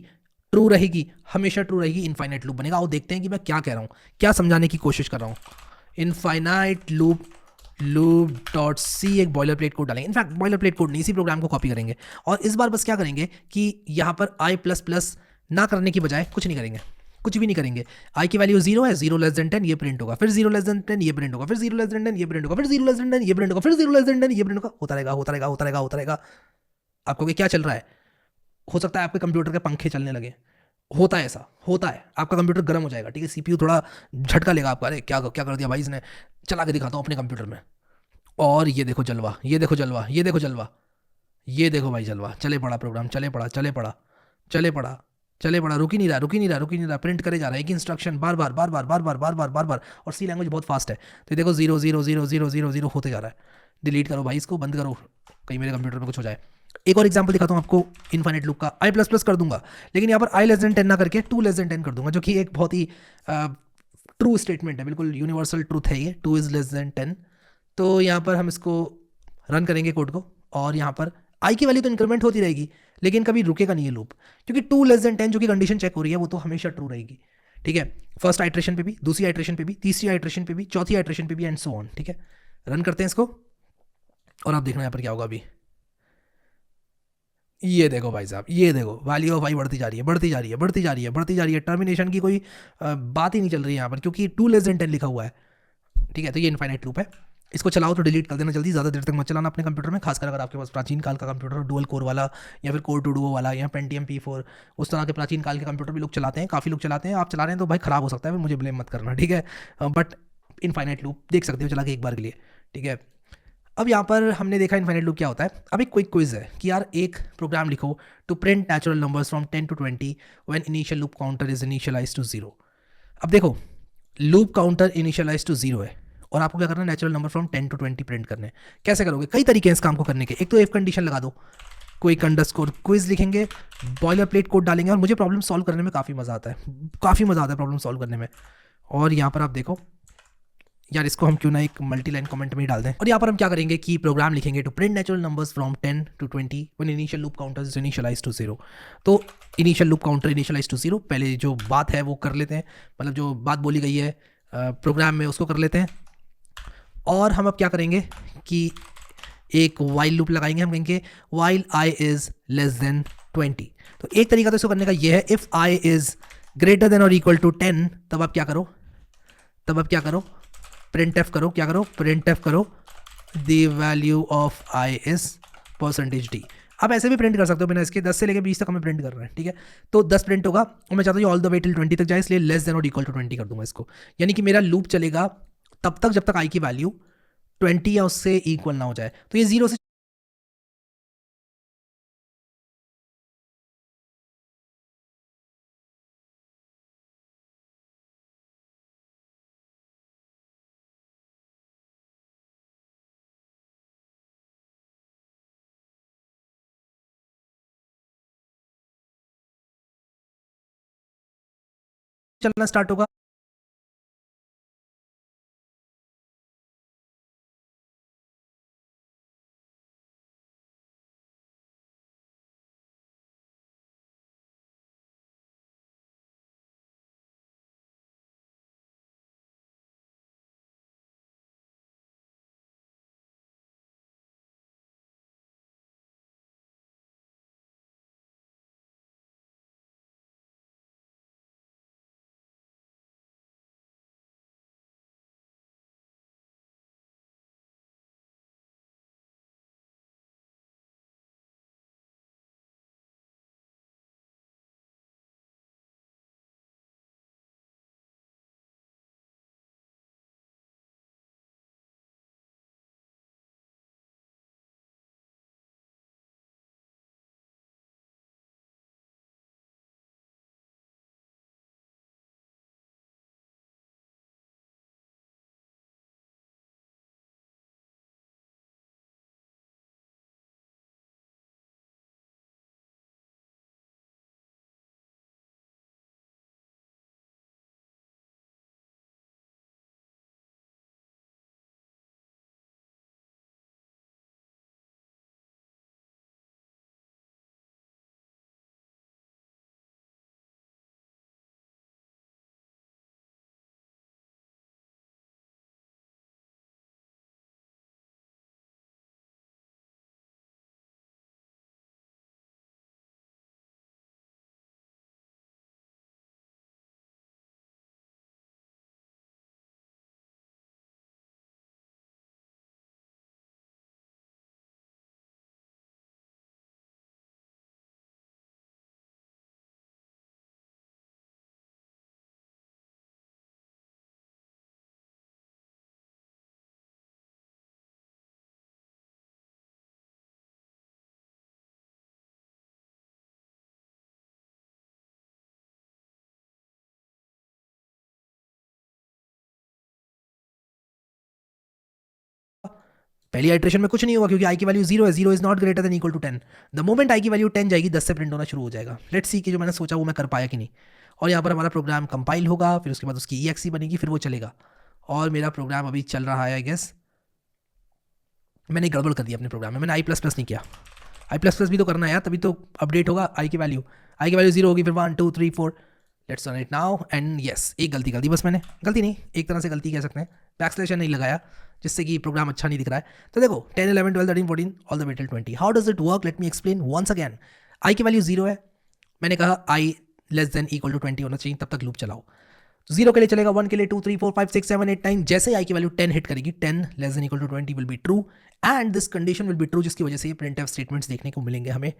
ट्रू रहेगी, हमेशा ट्रू रहेगी, इनफाइनाइट लूप बनेगा। आओ देखते हैं कि मैं क्या कह रहा हूँ, क्या समझाने की कोशिश कर रहा हूँ। इनफाइनाइट लूप डॉट सी एक बॉयलर प्लेट कोड डालेंगे। इनफैक्ट बॉयलर प्लेट कोड नहीं, इसी प्रोग्राम को कॉपी करेंगे और इस बार बस क्या करेंगे कि यहाँ पर आई प्लस प्लस ना करने की बजाय कुछ नहीं करेंगे, कुछ भी नहीं करेंगे। आई की वैल्यू 0 है, 0 लेस देन 10 ये प्रिंट होगा, फिर 0 लेस देन 10 ये प्रिंट होगा, फिर 0 लेस देन 10 ये प्रिंट होगा, फिर 0 लेस देन 10 ये प्रिंट होगा, फिर 0 लेस देन 10 ये प्रिंट होगा। होता रहेगा, होता रहेगा, होता रहेगा, होता रहेगा। आपको क्या चल रहा है? हो सकता है आपके कंप्यूटर के पंखे चलने लगे, होता है, ऐसा होता है, आपका कंप्यूटर गर्म हो जाएगा, ठीक है, सीपीयू थोड़ा झटका लेगा आपका, अरे क्या क्या कर दिया भाई इसने, चला के दिखाता हूँ अपने कंप्यूटर में। और ये देखो जलवा, ये देखो जलवा, ये देखो जलवा, ये देखो भाई जलवा, चले पड़ा प्रोग्राम, चले पड़ा, चले पड़ा, चले पड़ा, चले पड़ा, रुक ही नहीं रहा, रुक ही नहीं रहा, रुक ही नहीं रहा, प्रिंट करे जा रहा है एक इंस्ट्रक्शन बार बार बार बार बार बार बार बार बार बार। और सी लैंग्वेज बहुत फास्ट है, तो देखो 0 0 0 0 0 0 होते जा रहा है। डिलीट करो भाई इसको, बंद करो, कहीं मेरे कंप्यूटर में कुछ हो जाए। एक और एग्जांपल दिखाता हूँ आपको इनफाइनाइट लूप का। आई प्लस प्लस कर दूंगा, लेकिन यहाँ पर आई लेस देन 10 ना करके 2 लेस देन 10 कर दूंगा, जो कि एक बहुत ही ट्रू स्टेटमेंट है, बिल्कुल यूनिवर्सल ट्रूथ है ये, 2 इज लेस देन 10। तो यहाँ पर हम इसको रन करेंगे कोड को और यहाँ पर आई की वैल्यू तो इंक्रीमेंट होती रहेगी, लेकिन कभी रुकेगा नहीं ये लूप, क्योंकि 2 लेस देन 10 जो कि कंडीशन चेक हो रही है वो तो हमेशा ट्रू रहेगी, ठीक है। फर्स्ट आइट्रेशन पे भी, दूसरी आइट्रेशन पे भी, तीसरी आइट्रेशन पे भी, चौथी आइट्रेशन पे भी एंड सो ऑन, ठीक है। रन करते हैं इसको और आप देखना यहाँ पर क्या होगा अभी। ये देखो भाई साहब, ये देखो वैल्यू ऑफ आई बढ़ती जा रही है, बढ़ती जा रही है, बढ़ती जा रही है, बढ़ती जा रही है। टर्मिनेशन की कोई बात ही नहीं चल रही है यहाँ पर, क्योंकि 2 लेस देन 10 लिखा हुआ है, ठीक है। तो ये इनफाइनाइट लूप है, इसको चलाओ तो डिलीट कर देना जल्दी, ज़्यादा देर तक मत चलाना अपने कंप्यूटर में, खासकर अगर आपके पास प्राचीन काल का कंप्यूटर हो, डुअल कोर वाला या फिर कोर टू डुओ वाला या पेंटियम P4, उस तरह के प्राचीन काल के कंप्यूटर भी लोग चलाते हैं, काफ़ी लोग चलाते हैं। आप चला रहे हैं तो भाई ख़राब हो सकता है, मुझे ब्लेम मत करना, ठीक है। बट इनफाइनाइट लूप देख सकते हो चला के एक बार के लिए, ठीक है। अब यहाँ पर हमने देखा इनफाइनाइट लूप क्या होता है। अब एक क्विक क्विज है कि यार एक प्रोग्राम लिखो to print natural numbers from 10 to 20 when initial loop counter is initialise to 0। अब देखो लूप काउंटर इनिशियलाइज टू 0 है और आपको क्या करना है, natural number from 10 to 20 print करने। कैसे करोगे? कई तरीके हैं इस काम को करने के। एक तो इफ कंडीशन लगा दो, क्विक अंडरस्कोर क्विज लिखेंगे, बॉयलर प्लेट कोड डालेंगे, और मुझे प्रॉब्लम सॉल्व करने में काफ़ी मज़ा आता है, काफ़ी मज़ा आता है प्रॉब्लम सॉल्व करने में। और यहाँ पर आप देखो यार, इसको हम क्यों ना एक मल्टी लाइन कमेंट में ही डाल दें। और यहाँ पर हम क्या करेंगे कि प्रोग्राम लिखेंगे to print natural numbers from 10 to 20 when initial loop counter is initialise to 0। तो initial loop counter initialise to 0, पहले जो बात है वो कर लेते हैं, मतलब जो बात बोली गई है प्रोग्राम में उसको कर लेते हैं। और हम अब क्या करेंगे कि एक वाइल लूप लगाएंगे, हम कहेंगे while I is less then 20। तो एक तरीका तो इसको करने का ये है, if I is greater than और इक्वल टू 10, तब आप क्या करो, प्रिंट एफ करो, क्या करो, प्रिंट एफ करो the value of I is percentage D. आप ऐसे भी प्रिंट कर सकते हो बिना इसके, 10 से लेकर 20 तक हमें प्रिंट कर रहे हैं, ठीक है। तो 10 प्रिंट होगा और मैं चाहता हूँ ऑल द वे टिल 20 तक जाए, इसलिए लेस देन और इक्वल टू 20 कर दूंगा इसको। यानी कि मेरा लूप चलेगा तब तक जब तक आई की वैल्यू 20 या उससे इक्वल ना हो जाए। तो ये 0 से चलना स्टार्ट होगा। पहली आइट्रेशन में कुछ नहीं होगा क्योंकि आई की वैल्यू 0 है, 0 is not greater than equal to 10। The moment I की वैल्यू 10 जाएगी, 10 से प्रिंट होना शुरू हो जाएगा। लेट्स सी कि जो मैंने सोचा वो मैं कर पाया कि नहीं। और यहाँ पर हमारा प्रोग्राम कंपाइल होगा, फिर उसके बाद उसकी EXE बनेगी, फिर वो चलेगा। और मेरा प्रोग्राम अभी चल रहा है, आई गेस मैंने गड़बड़ कर दिया अपने प्रोग्राम में, मैंने आई++ नहीं किया। आई++ भी तो करना है यार, तभी तो अपडेट होगा आई की वैल्यू। आई की वैल्यू 0 होगी, फिर 1 2 3 4। Let's run it now and yes, एक गलती कर दी बस मैंने, गलती नहीं एक तरह से गलती कह सकते हैं, बैकस्लैश नहीं लगाया जिससे कि प्रोग्राम अच्छा नहीं दिख रहा है। तो देखो 10 11 12 13 14 all the way till 20। How does it work, let me explain once again. I की वैल्यू 0 है, मैंने कहा I less than equal to 20 होना चाहिए, तब तक लूप चलाओ। तो 0 के लिए चलेगा, 1 के लिए 2 3 4 5 6 7 8 9। जैसे आई की वैल्यू 10 हिट करेगी, 10 less than equal to 20 will be true and this condition will be true, जिसकी वजह से ये प्रिंट एफ स्टेटमेंट्स देखने को मिलेंगे हमें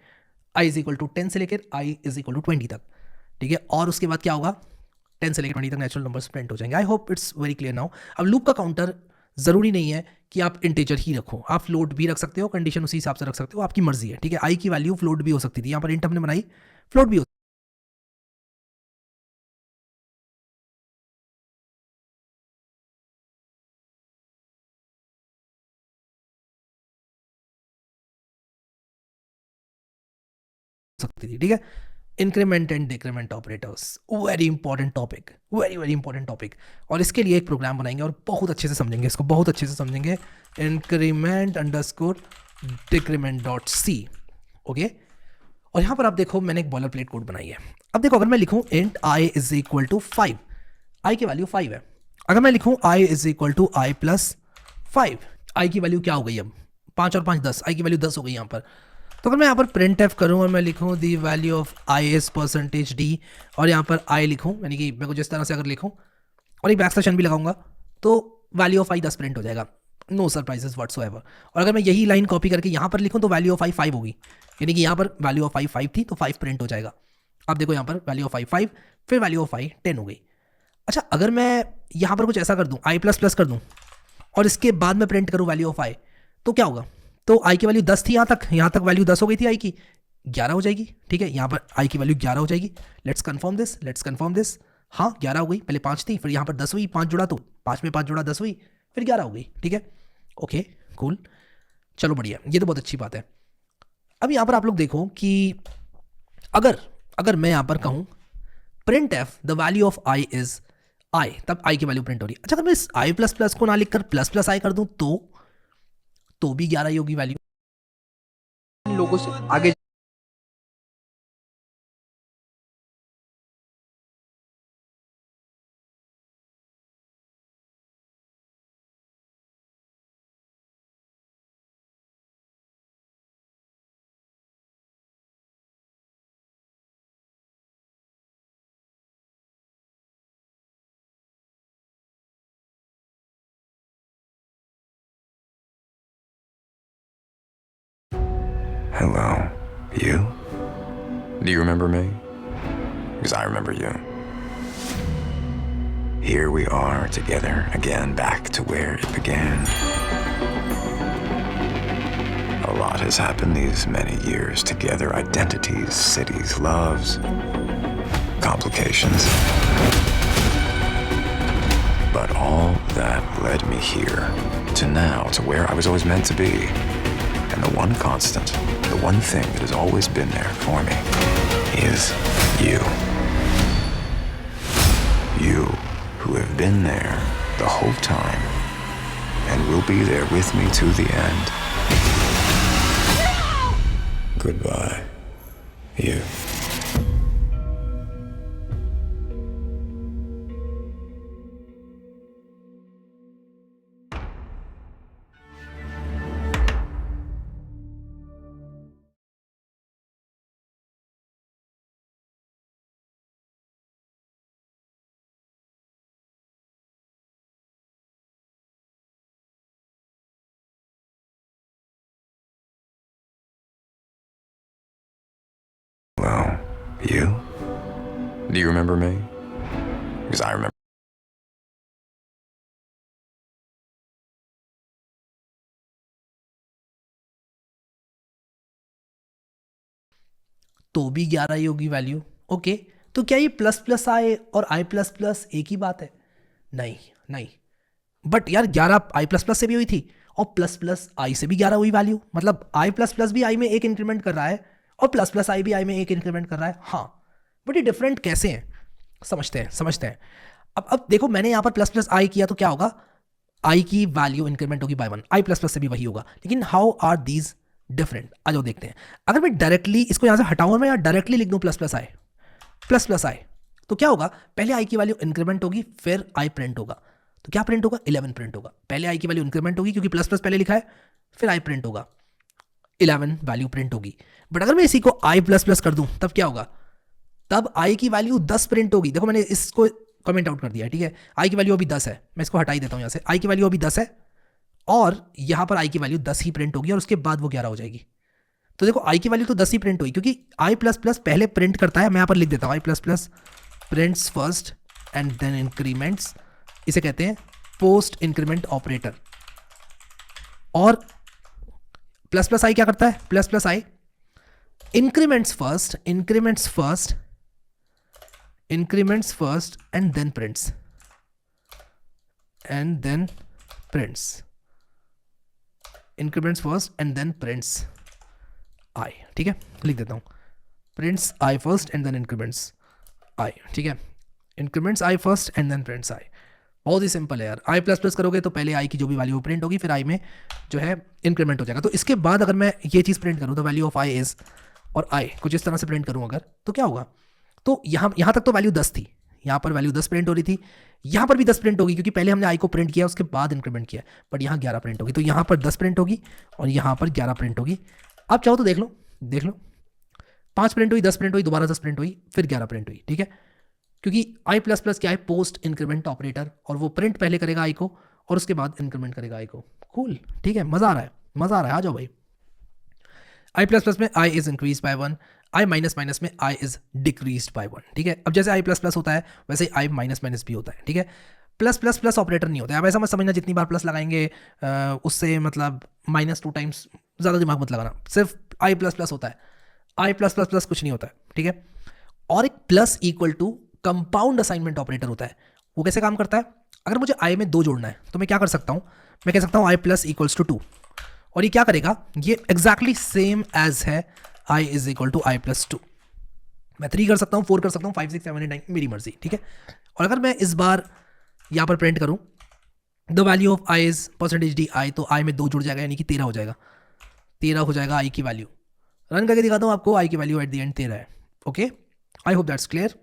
आई इज इक्वल टू 10 से लेकर आई इज इक्वल टू 20 तक, ठीक है। और उसके बाद क्या होगा, 10 से लेकर 20 तक नेचुरल नंबर्स प्रिंट हो जाएंगे। I hope it's very clear now. अब लूप का काउंटर जरूरी नहीं है कि आप इंटीजर ही रखो, आप फ्लोट भी रख सकते हो, कंडीशन उसी हिसाब से रख सकते हो, आपकी मर्जी है, ठीक है। आई की वैल्यू फ्लोट भी हो सकती थी, यहाँ पर इंट हमने बनाई, फ्लोट भी हो सकती थी, ठीक है। Increment and decrement operators, very important topic, very very important topic. और इसके लिए एक प्रोग्राम बनाएंगे और बहुत अच्छे से समझेंगे इसको, बहुत अच्छे से समझेंगे। Increment underscore decrement dot C, okay. और यहाँ पर आप देखो मैंने एक बॉलर प्लेट कोड बनाई है। अब देखो अगर मैं लिखूँ int I is equal to 5, I की वैल्यू 5 है। अगर मैं लिखूँ I is equal to I plus 5, I की वैल्यू क्या हो गई अब 5 और 5 10, आई की वैल्यू 10 हो गई यहाँ पर। तो अगर मैं यहाँ पर प्रिंट एफ करूँ और मैं लिखूँ the value of I is percentage D और यहाँ पर आई लिखूँ, यानी कि मैं कुछ इस तरह से अगर लिखूँ और एक बैकस्लैश भी लगाऊंगा तो वैल्यू ऑफ आई 10 प्रिंट हो जाएगा, नो सरप्राइजेस व्हाटसोएवर। और अगर मैं यही लाइन कॉपी करके यहाँ पर लिखूँ तो वैल्यू ऑफ आई 5 होगी, यानी कि यहाँ पर वैल्यू ऑफ आई 5 थी तो 5 प्रिंट हो जाएगा। अब देखो यहाँ पर वैल्यू ऑफ आई 5, फिर वैल्यू ऑफ आई 10 हो गई। अच्छा अगर मैं यहाँ पर कुछ ऐसा कर दूँ, आई प्लस प्लस कर दूँ और इसके बाद में प्रिंट करूँ वैल्यू ऑफ आई, तो क्या होगा? तो आई की वैल्यू 10 थी, यहाँ तक वैल्यू 10 हो गई थी, आई की 11 हो जाएगी, ठीक है। यहाँ पर आई की वैल्यू 11 हो जाएगी। Let's confirm this. हाँ 11 हो गई, पहले 5 थी, फिर यहाँ पर 10 हुई, 5 जुड़ा तो 5 में 5 जुड़ा 10 हुई, फिर 11 हो गई, ठीक है। ओके कूल, चलो बढ़िया, ये तो बहुत अच्छी बात है। अब यहाँ पर आप लोग देखो कि अगर मैं यहाँ पर कहूँ print F the value of I is I, तब आई की वैल्यू प्रिंट हो रही है। अच्छा अगर मैं इस आई प्लस प्लस को ना लिखकर प्लस प्लस आई कर दूँ तो भी 11 ही होगी वैल्यू। इन लोगों से आगे Hello, you? Do you remember me? Because I remember you. Here we are together again, back to where it began. A lot has happened these many years together. Identities, cities, loves, complications. But all that led me here, to now, to where I was always meant to be. And the one constant, the one thing that has always been there for me is you. You who have been there the whole time and will be there with me to the end. Goodbye, you. Well, you? Do you remember me? Because I remember. तो भी 11 ही होगी value, okay. तो क्या ये plus plus आए और आई plus plus एक ही बात है? नहीं नहीं, बट यार 11 आई प्लस प्लस से भी हुई थी और प्लस प्लस आई से भी 11 हुई वैल्यू, मतलब आई प्लस प्लस भी आई में एक इंक्रीमेंट कर रहा है और प्लस प्लस आई भी आई में एक इंक्रीमेंट कर रहा है। हाँ बट ये डिफरेंट कैसे हैं, समझते हैं। अब देखो मैंने यहाँ पर प्लस प्लस आई किया तो क्या होगा, आई की वैल्यू इंक्रीमेंट होगी बाय 1, आई प्लस प्लस से भी वही होगा, लेकिन हाउ आर दीज डिफरेंट? आ जाओ देखते हैं। अगर मैं डायरेक्टली इसको यहाँ से हटाऊँ, मैं यहाँ डायरेक्टली लिख दूँ प्लस प्लस आई, तो क्या होगा, पहले आई की वैल्यू इंक्रीमेंट होगी फिर आई प्रिंट होगा, तो क्या प्रिंट होगा, 11 प्रिंट होगा। पहले आई की वैल्यू इंक्रीमेंट होगी क्योंकि प्लस प्लस पहले लिखा है, फिर आई प्रिंट होगा, 11 वैल्यू प्रिंट होगी। बट अगर मैं इसी को आई प्लस प्लस कर दूं तब क्या होगा, तब आई की वैल्यू 10 प्रिंट होगी। देखो मैंने इसको कमेंट आउट कर दिया है, ठीक है। आई की वैल्यू अभी 10 है, मैं इसको हटा ही देता हूँ यहाँ से। आई की वैल्यू अभी 10 है और यहाँ पर आई की वैल्यू 10 ही प्रिंट होगी और उसके बाद वो 11 हो जाएगी। तो देखो आई की वैल्यू तो 10 ही प्रिंट हुई क्योंकि आई प्लस प्लस पहले प्रिंट करता है। मैं यहाँ पर लिख देता हूँ I plus plus prints first and then increments, इसे कहते हैं पोस्ट इंक्रीमेंट ऑपरेटर। और प्लस प्लस आई क्या करता है, plus plus I increments first and then prints increments first and then prints I, ठीक है। लिख देता हूं prints I first and then increments I, ठीक है, increments I first and then prints आई। बहुत ही सिंपल है यार, आई प्लस प्लस करोगे तो पहले आई की जो भी वैल्यू प्रिंट होगी, फिर आई में जो है इंक्रीमेंट हो जाएगा। तो इसके बाद अगर मैं ये चीज़ प्रिंट करूँ तो वैल्यू ऑफ आई इज, और आई कुछ इस तरह से प्रिंट करूँ अगर, तो क्या होगा, तो यहाँ तक तो वैल्यू 10 थी, यहाँ पर वैल्यू 10 प्रिंट हो रही थी, यहाँ पर भी 10 प्रिंट होगी क्योंकि पहले हमने आई को प्रिंट किया उसके बाद इंक्रीमेंट किया, बट यहाँ 11 प्रिंट होगी। तो यहाँ पर 10 प्रिंट होगी और यहाँ पर 11 प्रिंट होगी। आप चाहो तो देख लो 5 प्रिंट हुई, 10 प्रिंट हुई, दोबारा 10 प्रिंट हुई, फिर 11 प्रिंट हुई, ठीक है, क्योंकि आई प्लस प्लस क्या है, पोस्ट इंक्रीमेंट ऑपरेटर, और वो प्रिंट पहले करेगा आई को और उसके बाद इंक्रीमेंट करेगा आई को। कूल, ठीक है, मज़ा आ रहा है, आ जाओ भाई। आई प्लस प्लस में I is increase by 1, I minus minus में आई इज डिक्रीज बाय 1, ठीक है। अब जैसे आई प्लस प्लस होता है वैसे आई माइनस माइनस भी होता है, ठीक है। प्लस प्लस प्लस ऑपरेटर नहीं होता है। अब ऐसा मत समझना जितनी बार प्लस लगाएंगे उससे मतलब -2 टाइम्स, ज़्यादा दिमाग मत लगाना, सिर्फ आई प्लस प्लस होता है, आई प्लस प्लस प्लस कुछ नहीं होता है, ठीक है। और एक plus equal to compound assignment operator होता है। वो कैसे काम करता है, अगर मुझे आई में 2 जोड़ना है तो मैं क्या कर सकता हूँ, मैं कह सकता हूँ आई प्लस इक्वल्स टू 2, और ये क्या करेगा, ये एग्जैक्टली सेम एज है I is equal to I plus 2। मैं 3 कर सकता हूँ, 4 कर सकता हूँ, 5 6 7 8 9, मेरी मर्जी, ठीक है। और अगर मैं इस बार यहाँ पर प्रिंट करूँ the value of I is percentage D I, तो आई में 2 जुड़ जाएगा यानी कि 13 हो जाएगा, 13 हो जाएगा आई की वैल्यू। रन करके दिखाता हूँ आपको, आई की वैल्यू एट द एंड 13 है। Okay, I hope that's clear.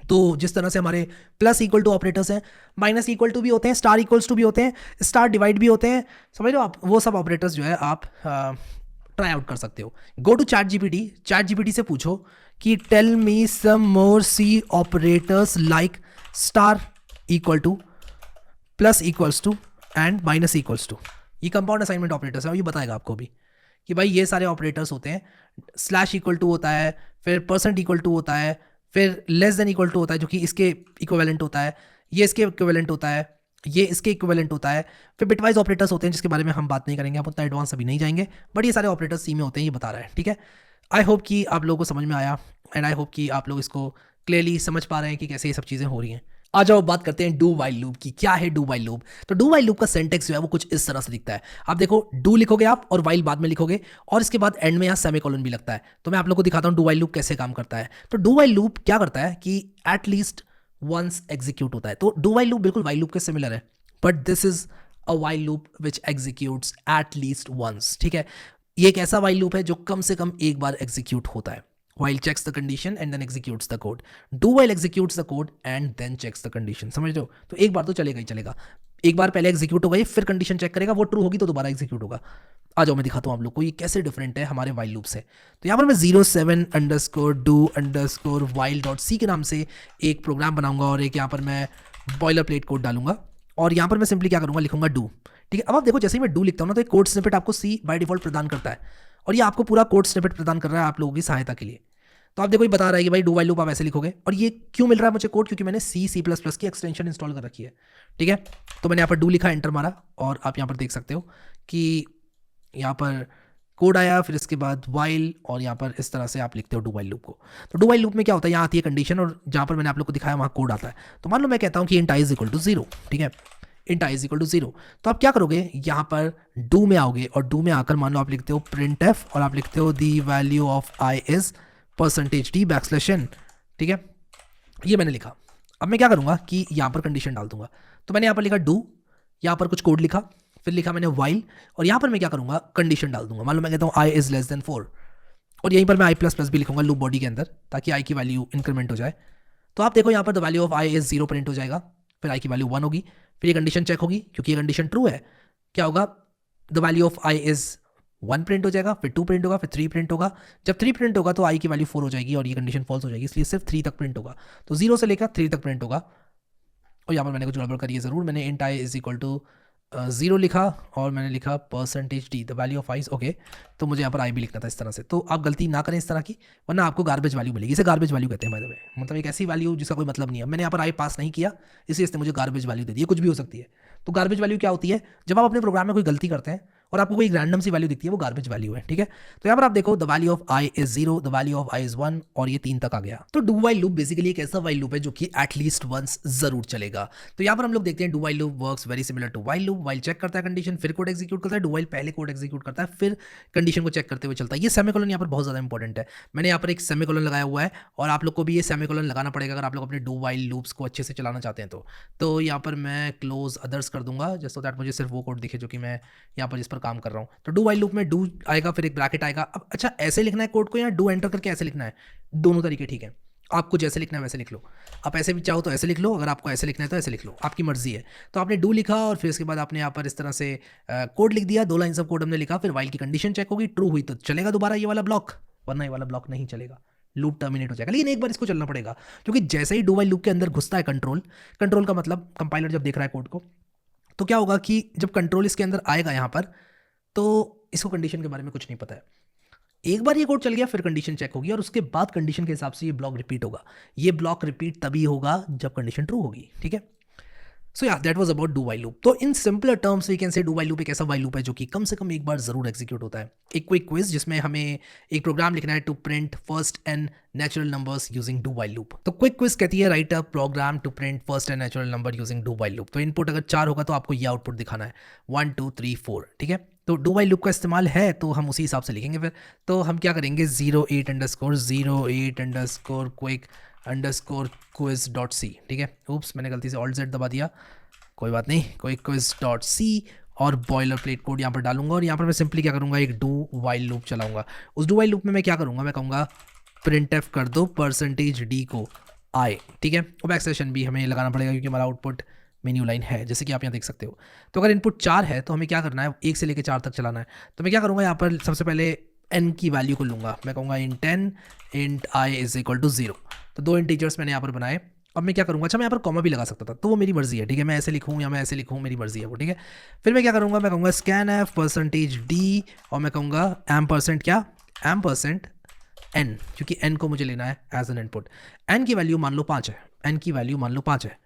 तो जिस तरह से हमारे प्लस इक्वल टू ऑपरेटर्स हैं, माइनस इक्वल टू भी होते हैं, स्टार इक्वल्स टू भी होते हैं, स्टार डिवाइड भी होते हैं, समझ लो आप, वो सब ऑपरेटर्स जो है आप ट्राई आउट कर सकते हो। गो टू चैट जीपीटी से पूछो कि tell me some more C operators like star equal to, plus equals to and minus equals to. ये कंपाउंड असाइनमेंट ऑपरेटर्स है और ये बताएगा आपको भी कि भाई ये सारे ऑपरेटर्स होते हैं। स्लैश इक्वल टू होता है, फिर परसेंट इक्वल टू होता है, फिर लेस देन इक्वल टू होता है जो कि इसके इक्विवेलेंट होता है, ये इसके इक्विवेलेंट होता है, ये इसके इक्विवेलेंट होता है, फिर बिटवाइज ऑपरेटर्स होते हैं जिसके बारे में हम बात नहीं करेंगे, आप उतना एडवांस अभी नहीं जाएंगे, बट ये सारे ऑपरेटर्स सी में होते हैं, ये बता रहा है, ठीक है। आई होप कि आप लोगों को समझ में आया एंड आई होप कि आप लोग इसको क्लियरली समझ पा रहे हैं कि कैसे ये सब चीज़ें हो रही हैं। आ जाओ बात करते हैं डू वाइल लूप की। क्या है डू वाइल लूप? तो डू वाइल लूप का सेंटेक्स जो है वो कुछ इस तरह से दिखता है। आप देखो, डू लिखोगे आप और वाइल बाद में लिखोगे और इसके बाद एंड में यहाँ सेमीकोलन भी लगता है। तो मैं आप लोगों को दिखाता हूँ डू वाइल लूप कैसे काम करता है। तो डू वाइल लूप क्या करता है कि एट लीस्ट वंस एग्जीक्यूट होता है। तो डू वाइल लूप बिल्कुल वाइल लूप के सिमिलर है, but this is a while loop which executes at least once, ठीक है। ये एक ऐसा वाइल लूप है जो कम से कम एक बार एग्जीक्यूट होता है। While checks the condition and then executes the code. Do while executes the code and then checks the condition. समझ रहे हो? तो एक बार तो चलेगा ही चलेगा। एक बार पहले एग्जीक्यूट होगा, फिर कंडीशन चेक करेगा, वो ट्रू होगी तो दोबारा एग्जीक्यूट होगा। आ जाओ मैं दिखाता हूँ आप लोग को ये कैसे डिफरेंट है हमारे वाइल लूप से। तो यहाँ पर मैं 07_do_while.c के नाम से एक प्रोग्राम बनाऊंगा और एक यहाँ पर मैं बॉयलर प्लेट कोड डालूंगा और यहाँ पर मैं सिंपली क्या करूँगा, लिखूंगा डू, ठीक है। अब आप देखो जैसे ही मैं डू लिखता हूँ ना तो एक कोड स्निपेट आपको सी बाय डिफॉल्ट प्रदान करता है और ये आपको पूरा कोड स्निपेट प्रदान कर रहा है आप लोगों की सहायता के लिए। तो आप देखो ये बता रहा है कि भाई डू वाइल लूप आप ऐसे लिखोगे और ये क्यों मिल रहा है मुझे कोड, क्योंकि मैंने C++ की एक्सटेंशन इंस्टॉल कर रखी है, ठीक है। तो मैंने यहाँ पर डू लिखा, एंटर मारा और आप यहाँ पर देख सकते हो कि यहाँ पर कोड आया, फिर इसके बाद वाइल और यहाँ पर इस तरह से आप लिखते हो डू वाइल लूप को। तो डू वाइल लूप में क्या होता है, यहाँ आती है कंडीशन और जहाँ पर मैंने आप लोग को दिखाया वहाँ कोड आता है। तो मान लो मैं कहता हूँ कि int i is equal to 0, ठीक है, int i is equal to 0। तो आप क्या करोगे, यहाँ पर डू में आओगे और डू में आकर मान लो आप लिखते हो printf और आप लिखते हो the value of i is %d\n, ठीक है, ये मैंने लिखा। अब मैं क्या करूँगा कि यहाँ पर कंडीशन डाल दूंगा। तो मैंने यहाँ पर लिखा डू, यहाँ पर कुछ कोड लिखा, फिर लिखा मैंने वाइल और यहाँ पर मैं क्या करूँगा, कंडीशन डाल दूंगा। मान लो मैं कहता हूँ i इज लेस देन 4 और यहीं पर मैं i++ भी लिखूंगा लूप बॉडी के अंदर ताकि i की वैल्यू इंक्रीमेंट हो जाए। तो आप देखो यहाँ पर the value of i is 0 print हो जाएगा, फिर i की वैल्यू 1 होगी, फिर ये कंडीशन चेक होगी क्योंकि ये कंडीशन ट्रू है, क्या होगा, the value of i is 1 print हो जाएगा, फिर 2 प्रिंट होगा, फिर 3 प्रिंट होगा। जब 3 प्रिंट होगा तो i की वैल्यू 4 हो जाएगी और ये कंडीशन फॉल्स हो जाएगी, इसलिए सिर्फ 3 तक प्रिंट होगा। तो 0 से लेकर 3 तक प्रिंट होगा। और यहाँ पर मैंने कुछ गड़बड़ करी है ज़रूर, मैंने int i is equal to 0 लिखा और मैंने लिखा %d the value of i, okay. तो मुझे यहाँ पर i भी लिखना था इस तरह से। तो आप गलती ना करें इस तरह की, वरना आपको गार्बेज वैल्यू मिलेगी। इसे गार्बेज वैल्यू कहते हैं बाय द वे, मतलब एक ऐसी वैल्यू जिसका कोई मतलब नहीं है। मैंने यहाँ पर i पास नहीं किया इसलिए इसने मुझे गार्बेज वैल्यू दे दी, कुछ भी हो सकती है। तो गार्बेज वैल्यू क्या होती है, जब आप अपने प्रोग्राम में कोई गलती करते हैं और आपको कोई एक रैंडम सी वैल्यू दिखती है, वो गार्बेज वैल्यू है, ठीक है। तो यहाँ पर आप देखो the value of I is 0, the value of I is 1 और ये 3 तक आ गया। तो डू वाइल लूप बेसिकली एक ऐसा वाइल लूप है जो कि एटलीस्ट वंस जरूर चलेगा। तो यहाँ पर हम लोग देखते हैं do while loop works very similar to while loop. While check करता है कंडीशन, फिर कोड एग्जीक्यूट करता है। डू वाइल पहले कोड एग्जीक्यूट करता है, फिर कंडीशन को चेक करते हुए चलता है। ये सेमीकोलन यहाँ पर बहुत ज़्यादा इंपॉर्टेंट है। मैंने यहाँ पर एक सेमीकोलन लगाया हुआ है और आप लोग को भी ये सेमीकोलन लगाना पड़ेगा अगर आप लोग अपने डू वाइल लूप्स को अच्छे से चलाना चाहते हैं। तो यहाँ पर मैं क्लोज अदर्स कर दूंगा जस्ट सो दैट मुझे सिर्फ वो कोड दिखे जो कि मैं यहाँ पर जिस पर काम कर रहा हूँ। तो डू वाइल लूप में डू आएगा, फिर एक ब्रैकेट आएगा। अब अच्छा ऐसे लिखना है कोड को या डू एंटर करके ऐसे लिखना है, दोनों तरीके ठीक है। आपको जैसे लिखना है वैसे लिख लो, आप ऐसे भी चाहो तो ऐसे लिख लो, अगर आपको ऐसे लिखना है तो ऐसे लिख लो, आपकी मर्जी है। तो आपने डू लिखा और फिर उसके बाद आपने यहाँ पर इस तरह से कोड लिख दिया, 2 लाइन्स ऑफ कोड हमने लिखा। फिर वाइल की कंडीशन चेक होगी, ट्रू हुई तो चलेगा दोबारा ये वाला ब्लॉक, वरना ये वाला ब्लॉक नहीं चलेगा, लूप टर्मिनेट हो जाएगा। लेकिन एक बार इसको चलना पड़ेगा क्योंकि जैसे ही डू वाइल लूप के अंदर घुसता है कंट्रोल का मतलब कंपाइलर जब देख रहा है कोड को, तो क्या होगा कि जब कंट्रोल इसके अंदर आएगा यहाँ पर, तो इसको कंडीशन के बारे में कुछ नहीं पता है। एक बार ये कोड चल गया फिर कंडीशन चेक होगी और उसके बाद कंडीशन के हिसाब से ये ब्लॉक रिपीट होगा। ये ब्लॉक रिपीट तभी होगा जब कंडीशन ट्रू होगी, ठीक है। सो या that was about do while loop. तो in simpler terms we can say do while loop एक ऐसा वाइल लूप है जो कि कम से कम एक बार जरूर एग्जीक्यूट होता है। एक क्विक क्विज जिसमें हमें एक प्रोग्राम लिखना है to print first and natural numbers using do while loop. तो क्विक क्विज कहती है write a program to print first and natural number using do while loop. तो इनपुट अगर 4 होगा तो आपको ये आउटपुट दिखाना है 1 2 3 4, ठीक है। तो डू वाइल लूप का इस्तेमाल है तो हम उसी हिसाब से लिखेंगे। फिर तो हम क्या करेंगे 08_quiz.quick_quiz.c, ठीक है। ऊप्स मैंने गलती से ऑल्ट Z दबा दिया, कोई बात नहीं। quick_quiz.c और बॉयलर प्लेट कोड यहाँ पर डालूंगा और यहाँ पर मैं सिंपली क्या करूँगा एक डू वाइल लूप चलाऊंगा। उस डू वाइल लूप में मैं क्या करूँगा, मैं कहूँगा printf कर दो %d को i, ठीक है। और बैकस्लैश भी हमें लगाना पड़ेगा क्योंकि हमारा आउटपुट मेन्यू लाइन है जैसे कि आप यहाँ देख सकते हो। तो अगर इनपुट 4 है तो हमें क्या करना है 1 से लेकर 4 तक चलाना है। तो मैं क्या करूँगा यहाँ पर सबसे पहले n की वैल्यू को लूँगा, मैं कहूँगा int n int i = 0। तो 2 इंटीजर्स मैंने यहाँ पर बनाए। अब मैं क्या करूँगा, अच्छा मैं यहाँ पर कॉमा भी लगा सकता था तो वो मेरी मर्जी है, ठीक है। मैं ऐसे लिखूँ या मैं ऐसे लिखूँ मेरी मर्जी है वो, ठीक है। फिर मैं क्या करूँगा, मैं कहूँगा scanf %d और मैं कहूँगा ampersand क्या ampersand n, क्योंकि n को मुझे लेना है एज एन इनपुट। n की वैल्यू मान लो 5 है, n की वैल्यू मान लो 5 है,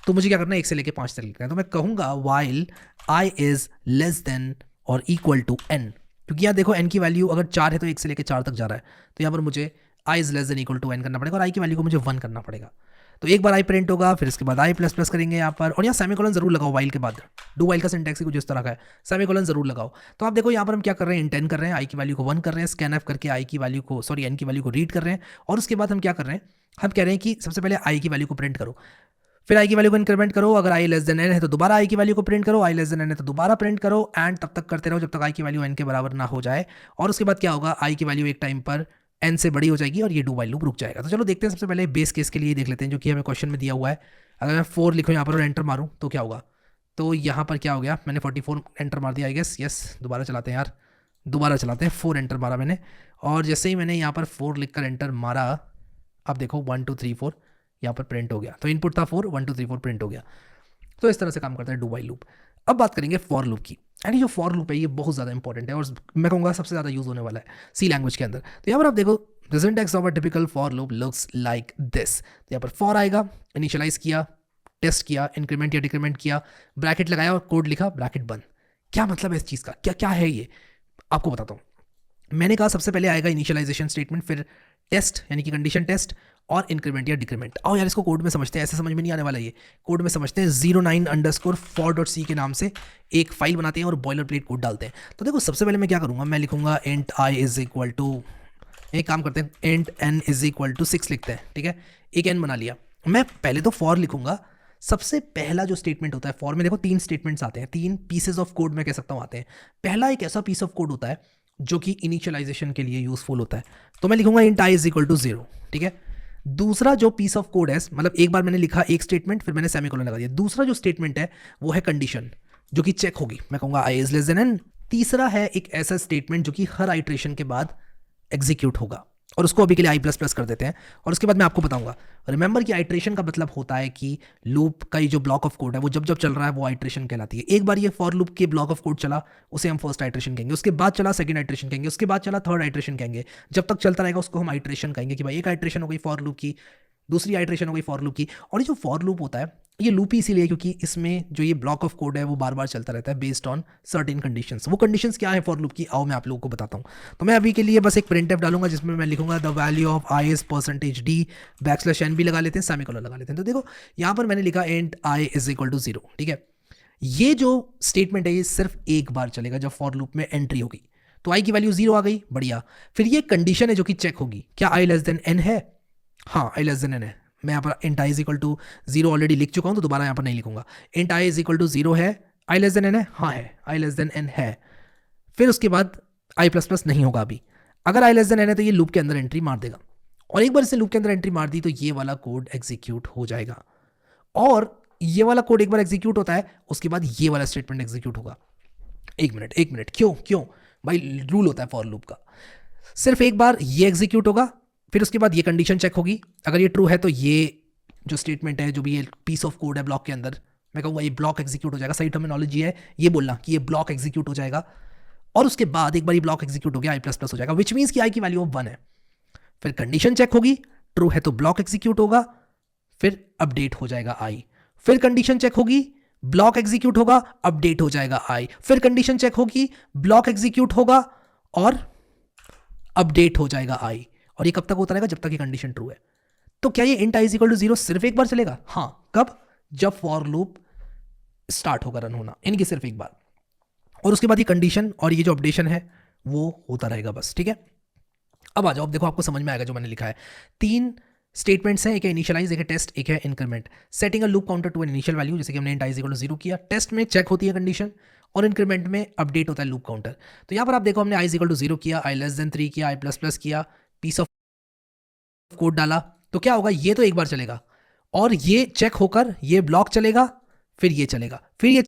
तो मुझे क्या करना है 1 से लेके 5 तक लिखना है। तो मैं कहूँगा while i is less than or equal to n, क्योंकि यहाँ देखो n की वैल्यू अगर 4 है तो 1 से लेके 4 तक जा रहा है, तो यहाँ पर मुझे i is less than equal to n करना पड़ेगा और i की वैल्यू को मुझे 1 करना पड़ेगा। तो एक बार i प्रिंट होगा, फिर इसके बाद i++ करेंगे यहाँ पर, और यहाँ सेमीकोलन जरूर लगाओ वाइल के बाद। डू वाइल का सिंटैक्स ही कुछ इस तरह का है, सेमीकोलन जरूर लगाओ। तो आप देखो यहाँ पर हम क्या कर रहे हैं, इंटेंड कर रहे हैं, i की वैल्यू को 1 कर रहे हैं, scanf करके n की वैल्यू को रीड कर रहे हैं। और उसके बाद हम क्या कर रहे हैं, हम कह रहे हैं कि सबसे पहले i की वैल्यू को प्रिंट करो, फिर i की वैल्यू को इंक्रीमेंट करो, अगर i लेस देन n है तो दोबारा i की वैल्यू को प्रिंट करो, i लेस देन n है तो दोबारा प्रिंट करो, एंड तब तक करते रहो जब तक i की वैल्यू n के बराबर ना हो जाए। और उसके बाद क्या होगा, i की वैल्यू एक टाइम पर n से बड़ी हो जाएगी और ये डू वाइल लूप रुक जाएगा। तो चलो देखते हैं, सबसे पहले बेस केस के लिए देख लेते हैं जो कि हमें क्वेश्चन में दिया हुआ है। अगर मैं 4 लिखूँ यहाँ पर और एंटर मारूँ तो क्या होगा, तो यहाँ पर क्या हो गया, मैंने 44 एंटर मार दिया आई गेस। यस, दोबारा चलाते हैं यार, दोबारा चलाते हैं। 4 एंटर मारा मैंने, और जैसे ही मैंने यहाँ पर 4 लिखकर एंटर मारा, अब देखो 1 2 3 4 यहाँ पर प्रिंट हो गया। तो इनपुट था 4, 1 2 3 4 प्रिंट हो गया। तो इस तरह से काम करता है डू वाइल लूप। अब बात करेंगे फॉर लूप की, एंड ये फॉर लूप है ये बहुत ज़्यादा इंपॉर्टेंट है और मैं कहूँगा सबसे ज़्यादा यूज़ होने वाला है सी लैंग्वेज के अंदर। तो यहाँ पर आप देखो the syntax of a typical for loop looks like this. तो यहाँ पर फॉर आएगा, इनिशियलाइज किया, टेस्ट किया, इंक्रीमेंट या डिक्रीमेंट किया, ब्रैकेट लगाया और कोड लिखा, ब्रैकेट बंद। क्या मतलब है इस चीज़ का, क्या क्या है ये आपको बताता हूँ। मैंने कहा सबसे पहले आएगा इनिशियलाइजेशन स्टेटमेंट, फिर टेस्ट यानी कि कंडीशन टेस्ट, और इंक्रीमेंट या डिक्रीमेंट। आओ यार इसको कोड में समझते हैं, ऐसे समझ में नहीं आने वाला ये, कोड में समझते हैं। 09_for.c के नाम से एक फाइल बनाते हैं और बॉयलर प्लेट कोड डालते हैं। तो देखो सबसे पहले मैं क्या करूँगा, मैं लिखूंगा int i = एक काम करते हैं int n = 6 लिखते हैं, ठीक है। एक n बना लिया। मैं पहले तो फॉर लिखूंगा। सबसे पहला जो स्टेटमेंट होता है फॉर में, देखो 3 स्टेटमेंट्स आते हैं, 3 पीसेज ऑफ कोड में कह सकता हूँ आते हैं। पहला एक ऐसा पीस ऑफ कोड होता है जो कि इनिशियलाइजेशन के लिए यूजफुल होता है, तो मैं लिखूंगा int i = 0, ठीक है। दूसरा जो पीस ऑफ कोड है, मतलब एक बार मैंने लिखा एक स्टेटमेंट, फिर मैंने सेमीकोलन लगा दिया। दूसरा जो स्टेटमेंट है वो है कंडीशन जो कि चेक होगी, मैं कहूँगा i is less than n। तीसरा है एक ऐसा स्टेटमेंट जो कि हर आइट्रेशन के बाद एग्जीक्यूट होगा, और उसको अभी के लिए i++ कर देते हैं, और उसके बाद मैं आपको बताऊंगा। रिमेंबर कि आइट्रेशन का मतलब होता है कि लूप का ये जो ब्लॉक ऑफ कोड है वो जब जब चल रहा है वो आइट्रेशन कहलाती है। एक बार ये फॉर लूप के ब्लॉक ऑफ कोड चला उसे हम फर्स्ट आइट्रेशन कहेंगे, उसके बाद चला सेकंड आइट्रेशन कहेंगे, उसके बाद चला थर्ड आइट्रेशन कहेंगे। जब तक चलता रहेगा उसको हम आइट्रेशन कहेंगे कि भाई एक आइट्रेशन हो गई फॉर लूप की, दूसरी आइट्रेशन हो गई फॉर लूप की। और ये जो फॉर लूप होता है ये लूप ही इसीलिए क्योंकि इसमें जो ये ब्लॉक ऑफ कोड है वो बार बार चलता रहता है बेस्ड ऑन सर्टेन कंडीशंस। वो कंडीशंस क्या है फॉर लूप की, आओ मैं आप लोगों को बताता हूँ। तो मैं अभी के लिए बस एक प्रिंटफ डालूंगा जिसमें मैं लिखूंगा the value of I is percentage D, backslash N भी लगा लेते हैं, सेमीकोलन लगा लेते हैं। तो देखो यहाँ पर मैंने लिखा and I is equal to 0, ठीक है। ये जो स्टेटमेंट है ये सिर्फ एक बार चलेगा जब फॉर लूप में एंट्री होगी। तो आई की वैल्यू 0 आ गई, बढ़िया। फिर ये कंडीशन है जो कि चेक होगी, क्या आई लेस देन एन है? हाँ आई लेस देन एन है। मैं यहाँ पर int I is equal to 0 already लिख चुका हूँ तो दोबारा यहाँ पर नहीं लिखूंगा। Int I is equal to 0 है, आई लेस देन एन है, हाँ है, आई लेस देन एन है। फिर उसके बाद आई प्लस प्लस नहीं होगा अभी। अगर आई लेस देन एन है तो ये लूप के अंदर एंट्री मार देगा, और एक बार इसे लूप के अंदर एंट्री मार दी तो ये वाला कोड एग्जीक्यूट हो जाएगा। और ये वाला कोड एक बार एग्जीक्यूट होता है उसके बाद ये वाला स्टेटमेंट एग्जीक्यूट होगा। एक मिनट, क्यों क्यों भाई? रूल होता है फॉर लूप का, सिर्फ एक बार ये एग्जीक्यूट होगा, फिर उसके बाद ये कंडीशन चेक होगी। अगर ये ट्रू है तो ये जो स्टेटमेंट है, जो भी ये पीस ऑफ कोड है ब्लॉक के अंदर, मैं कहूँगा ये ब्लॉक एग्जीक्यूट हो जाएगा। सही टर्मिनोलॉजी है ये बोलना कि ये ब्लॉक एग्जीक्यूट हो जाएगा। और उसके बाद एक बार ये ब्लॉक एग्जीक्यूट हो गया आई प्लस प्लस हो जाएगा, विच मीन्स कि आई की वैल्यू ऑफ 1 है। फिर कंडीशन चेक होगी, ट्रू है तो ब्लॉक एग्जीक्यूट होगा, फिर अपडेट हो जाएगा आई। फिर कंडीशन चेक होगी, ब्लॉक एग्जीक्यूट होगा, अपडेट हो जाएगा आई। फिर कंडीशन चेक होगी, ब्लॉक एग्जीक्यूट होगा और अपडेट हो जाएगा आई। और ये कब तक होता रहेगा? जब तक ये कंडीशन ट्रू है। तो क्या ये int I is equal to 0 सिर्फ एक बार चलेगा? हाँ, कब? जब फॉर लूप स्टार्ट होगा रन होना, इनकी सिर्फ एक बार। और उसके बाद ये कंडीशन और ये जो अपडेशन है वो होता रहेगा बस, ठीक है। अब आ जाओ, अब देखो आपको समझ में आएगा जो मैंने लिखा है। 3 स्टेटमेंट्स हैं, एक है इनिशियलाइज, एक है टेस्ट, एक है increment. Setting a loop counter to an initial value, जैसे कि हमने int I is equal to 0 किया, टेस्ट में चेक होती है कंडीशन, और इंक्रीमेंट में अपडेट होता है लूप काउंटर। तो यहाँ पर आप देखो हमने आई इज इक्वल टू 0 किया, आई लेस देन 3 किया, आई प्लस प्लस किया, पीस ऑफ कोड डाला, तो क्या होगा? ये तो एक बार चलेगा और ये चेक होकर ये ब्लॉक चलेगा, फिर ये चलेगा, फिर ये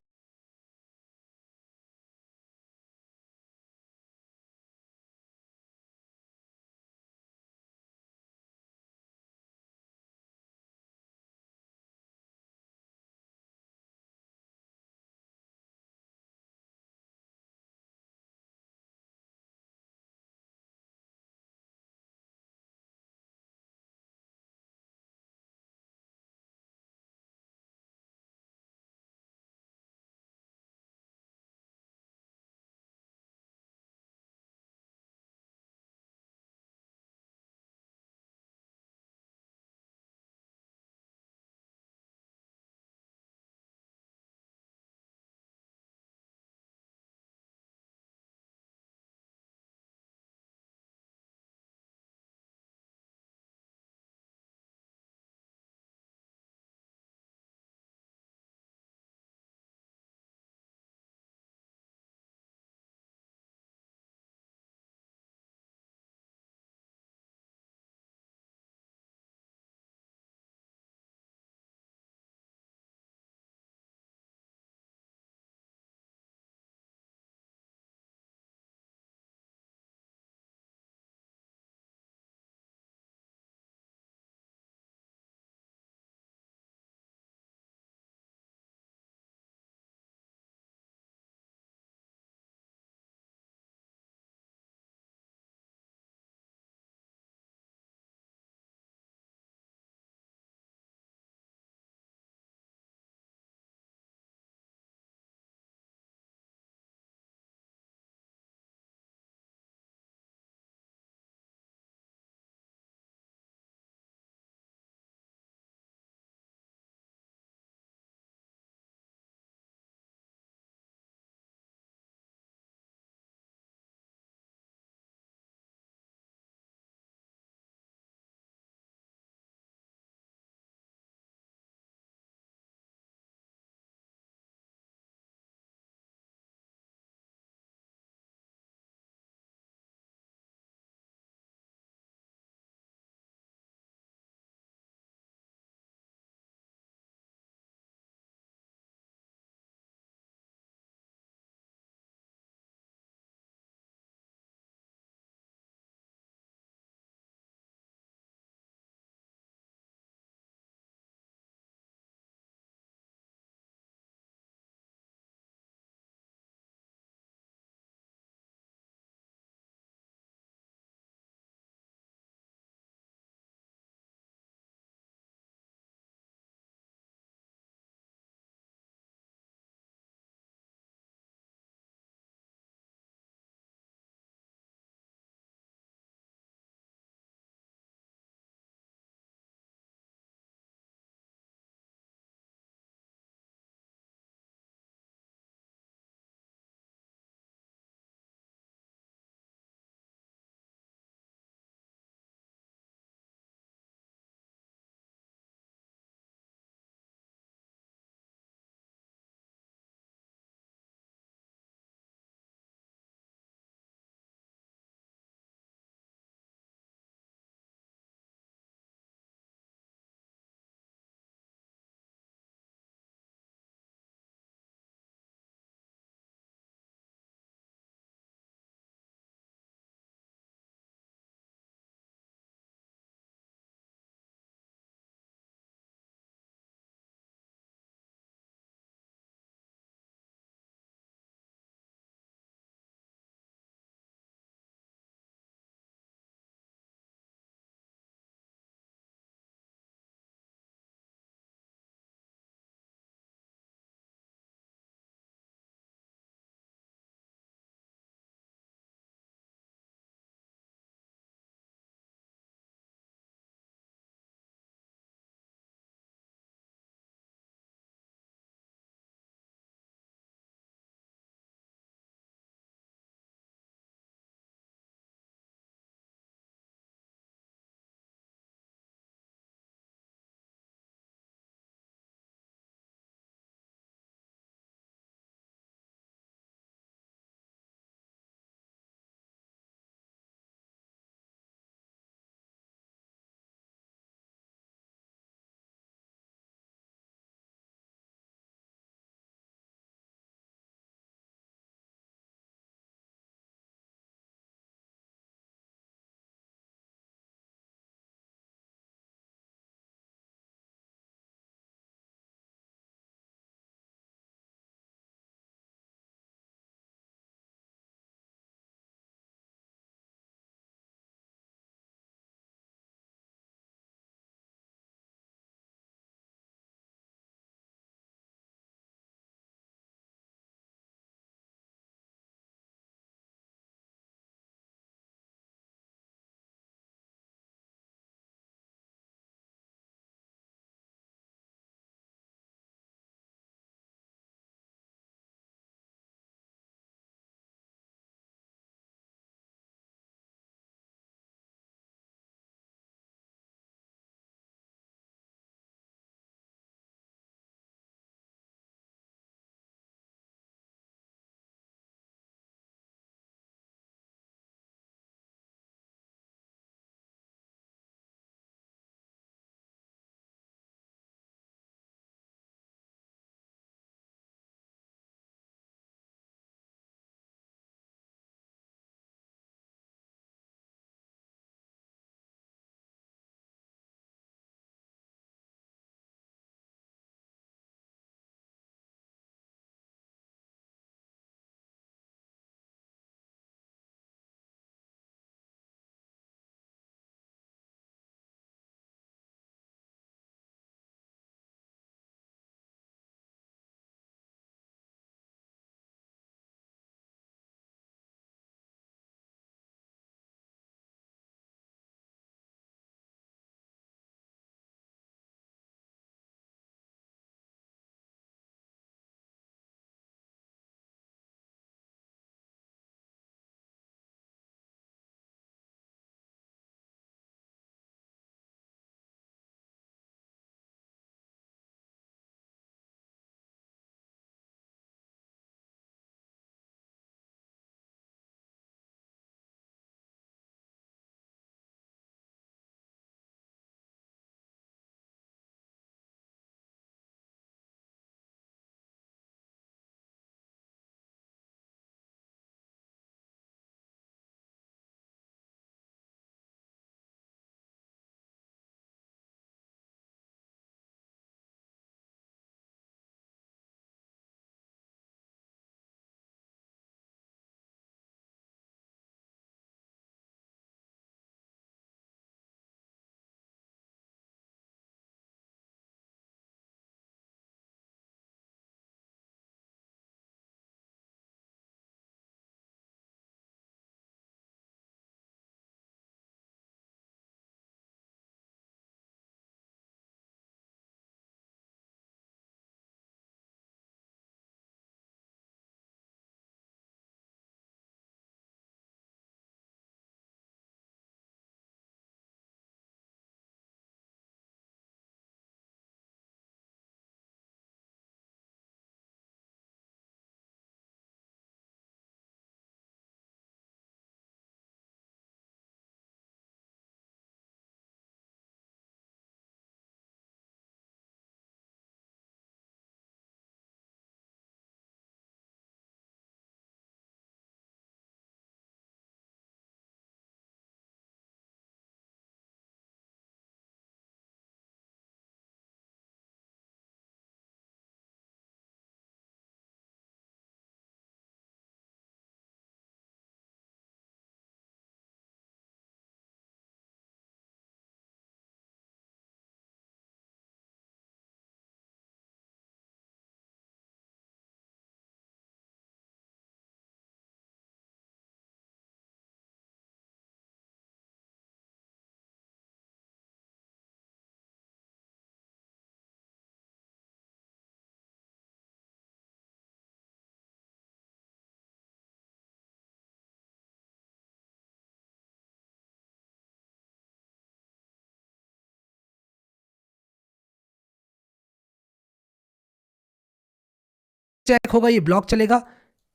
चेक होगा ये ब्लॉक चलेगा,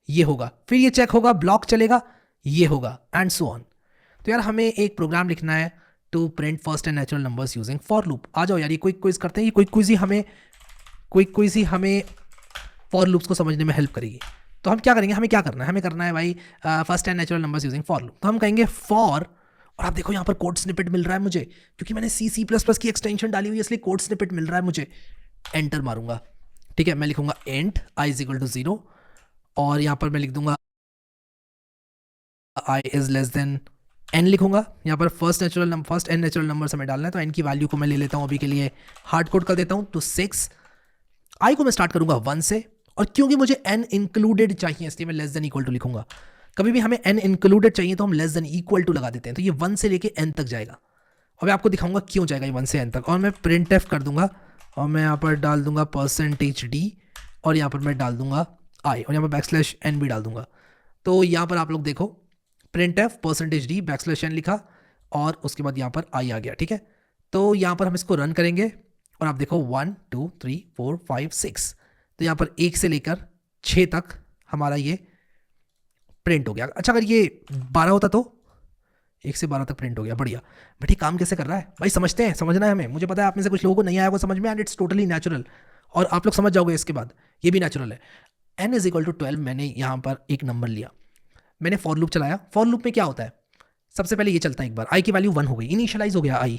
ये होगा, फिर ये चेक होगा ब्लॉक चलेगा, ये होगा, एंड सो ऑन। तो यार हमें एक प्रोग्राम लिखना है to print first and natural numbers using for loop. आ जाओ यार, ये क्विक क्विज करते हैं। ये क्विक क्विज ही हमें फॉर लूप्स को समझने में हेल्प करेगी। तो हम क्या करेंगे, हमें क्या करना है, हमें करना है भाई first and natural numbers using for loop. तो हम कहेंगे फॉर, और आप देखो यहाँ पर कोड स्निपेट मिल रहा है मुझे, क्योंकि मैंने C++ की एक्सटेंशन डाली हुई है, इसलिए कोड स्निपेट मिल रहा है मुझे। एंटर मारूंगा, ठीक है, मैं लिखूंगा int i = 0, और यहाँ पर मैं लिख दूंगा i < n लिखूंगा। यहाँ पर फर्स्ट एंड नेचुरल नंबर हमें डालना है, तो n की वैल्यू को मैं ले लेता हूँ अभी के लिए, हार्ड कोड कर देता हूँ तो 6। i को मैं स्टार्ट करूंगा 1 से, और क्योंकि मुझे n इंक्लूडेड चाहिए इसलिए मैं <= लिखूंगा। कभी भी हमें n इंक्लूडेड चाहिए तो हम <= लगा देते हैं, तो ये 1 से लेके n तक जाएगा। और मैं आपको दिखाऊंगा क्यों जाएगा ये 1 से n तक। और मैं printf कर दूंगा, और मैं यहाँ पर डाल दूंगा %d, और यहाँ पर मैं डाल दूंगा i, और यहाँ पर \n भी डाल दूंगा। तो यहाँ पर आप लोग देखो, printf %d \n लिखा, और उसके बाद यहाँ पर i आ गया, ठीक है। तो यहाँ पर हम इसको रन करेंगे, और आप देखो 1 2 3 4 5 6, तो यहाँ पर 1 से लेकर 6 तक हमारा ये प्रिंट हो गया। अच्छा, अगर ये 12 होता तो 1 से 12 तक प्रिंट हो गया, बढ़िया। बट ये काम कैसे कर रहा है भाई, समझते हैं, समझना है हमें। मुझे पता है आप में से कुछ लोगों को नहीं आया वो समझ में, एंड इट्स टोटली नेचुरल, और आप लोग समझ जाओगे इसके बाद, ये भी नेचुरल है। n = 12 मैंने यहाँ पर एक नंबर लिया, मैंने फॉर लूप चलाया। फॉर लूप में क्या होता है, सबसे पहले ये चलता है एक बार, i की वैल्यू 1 हो गई, इनिशियलाइज हो गया i।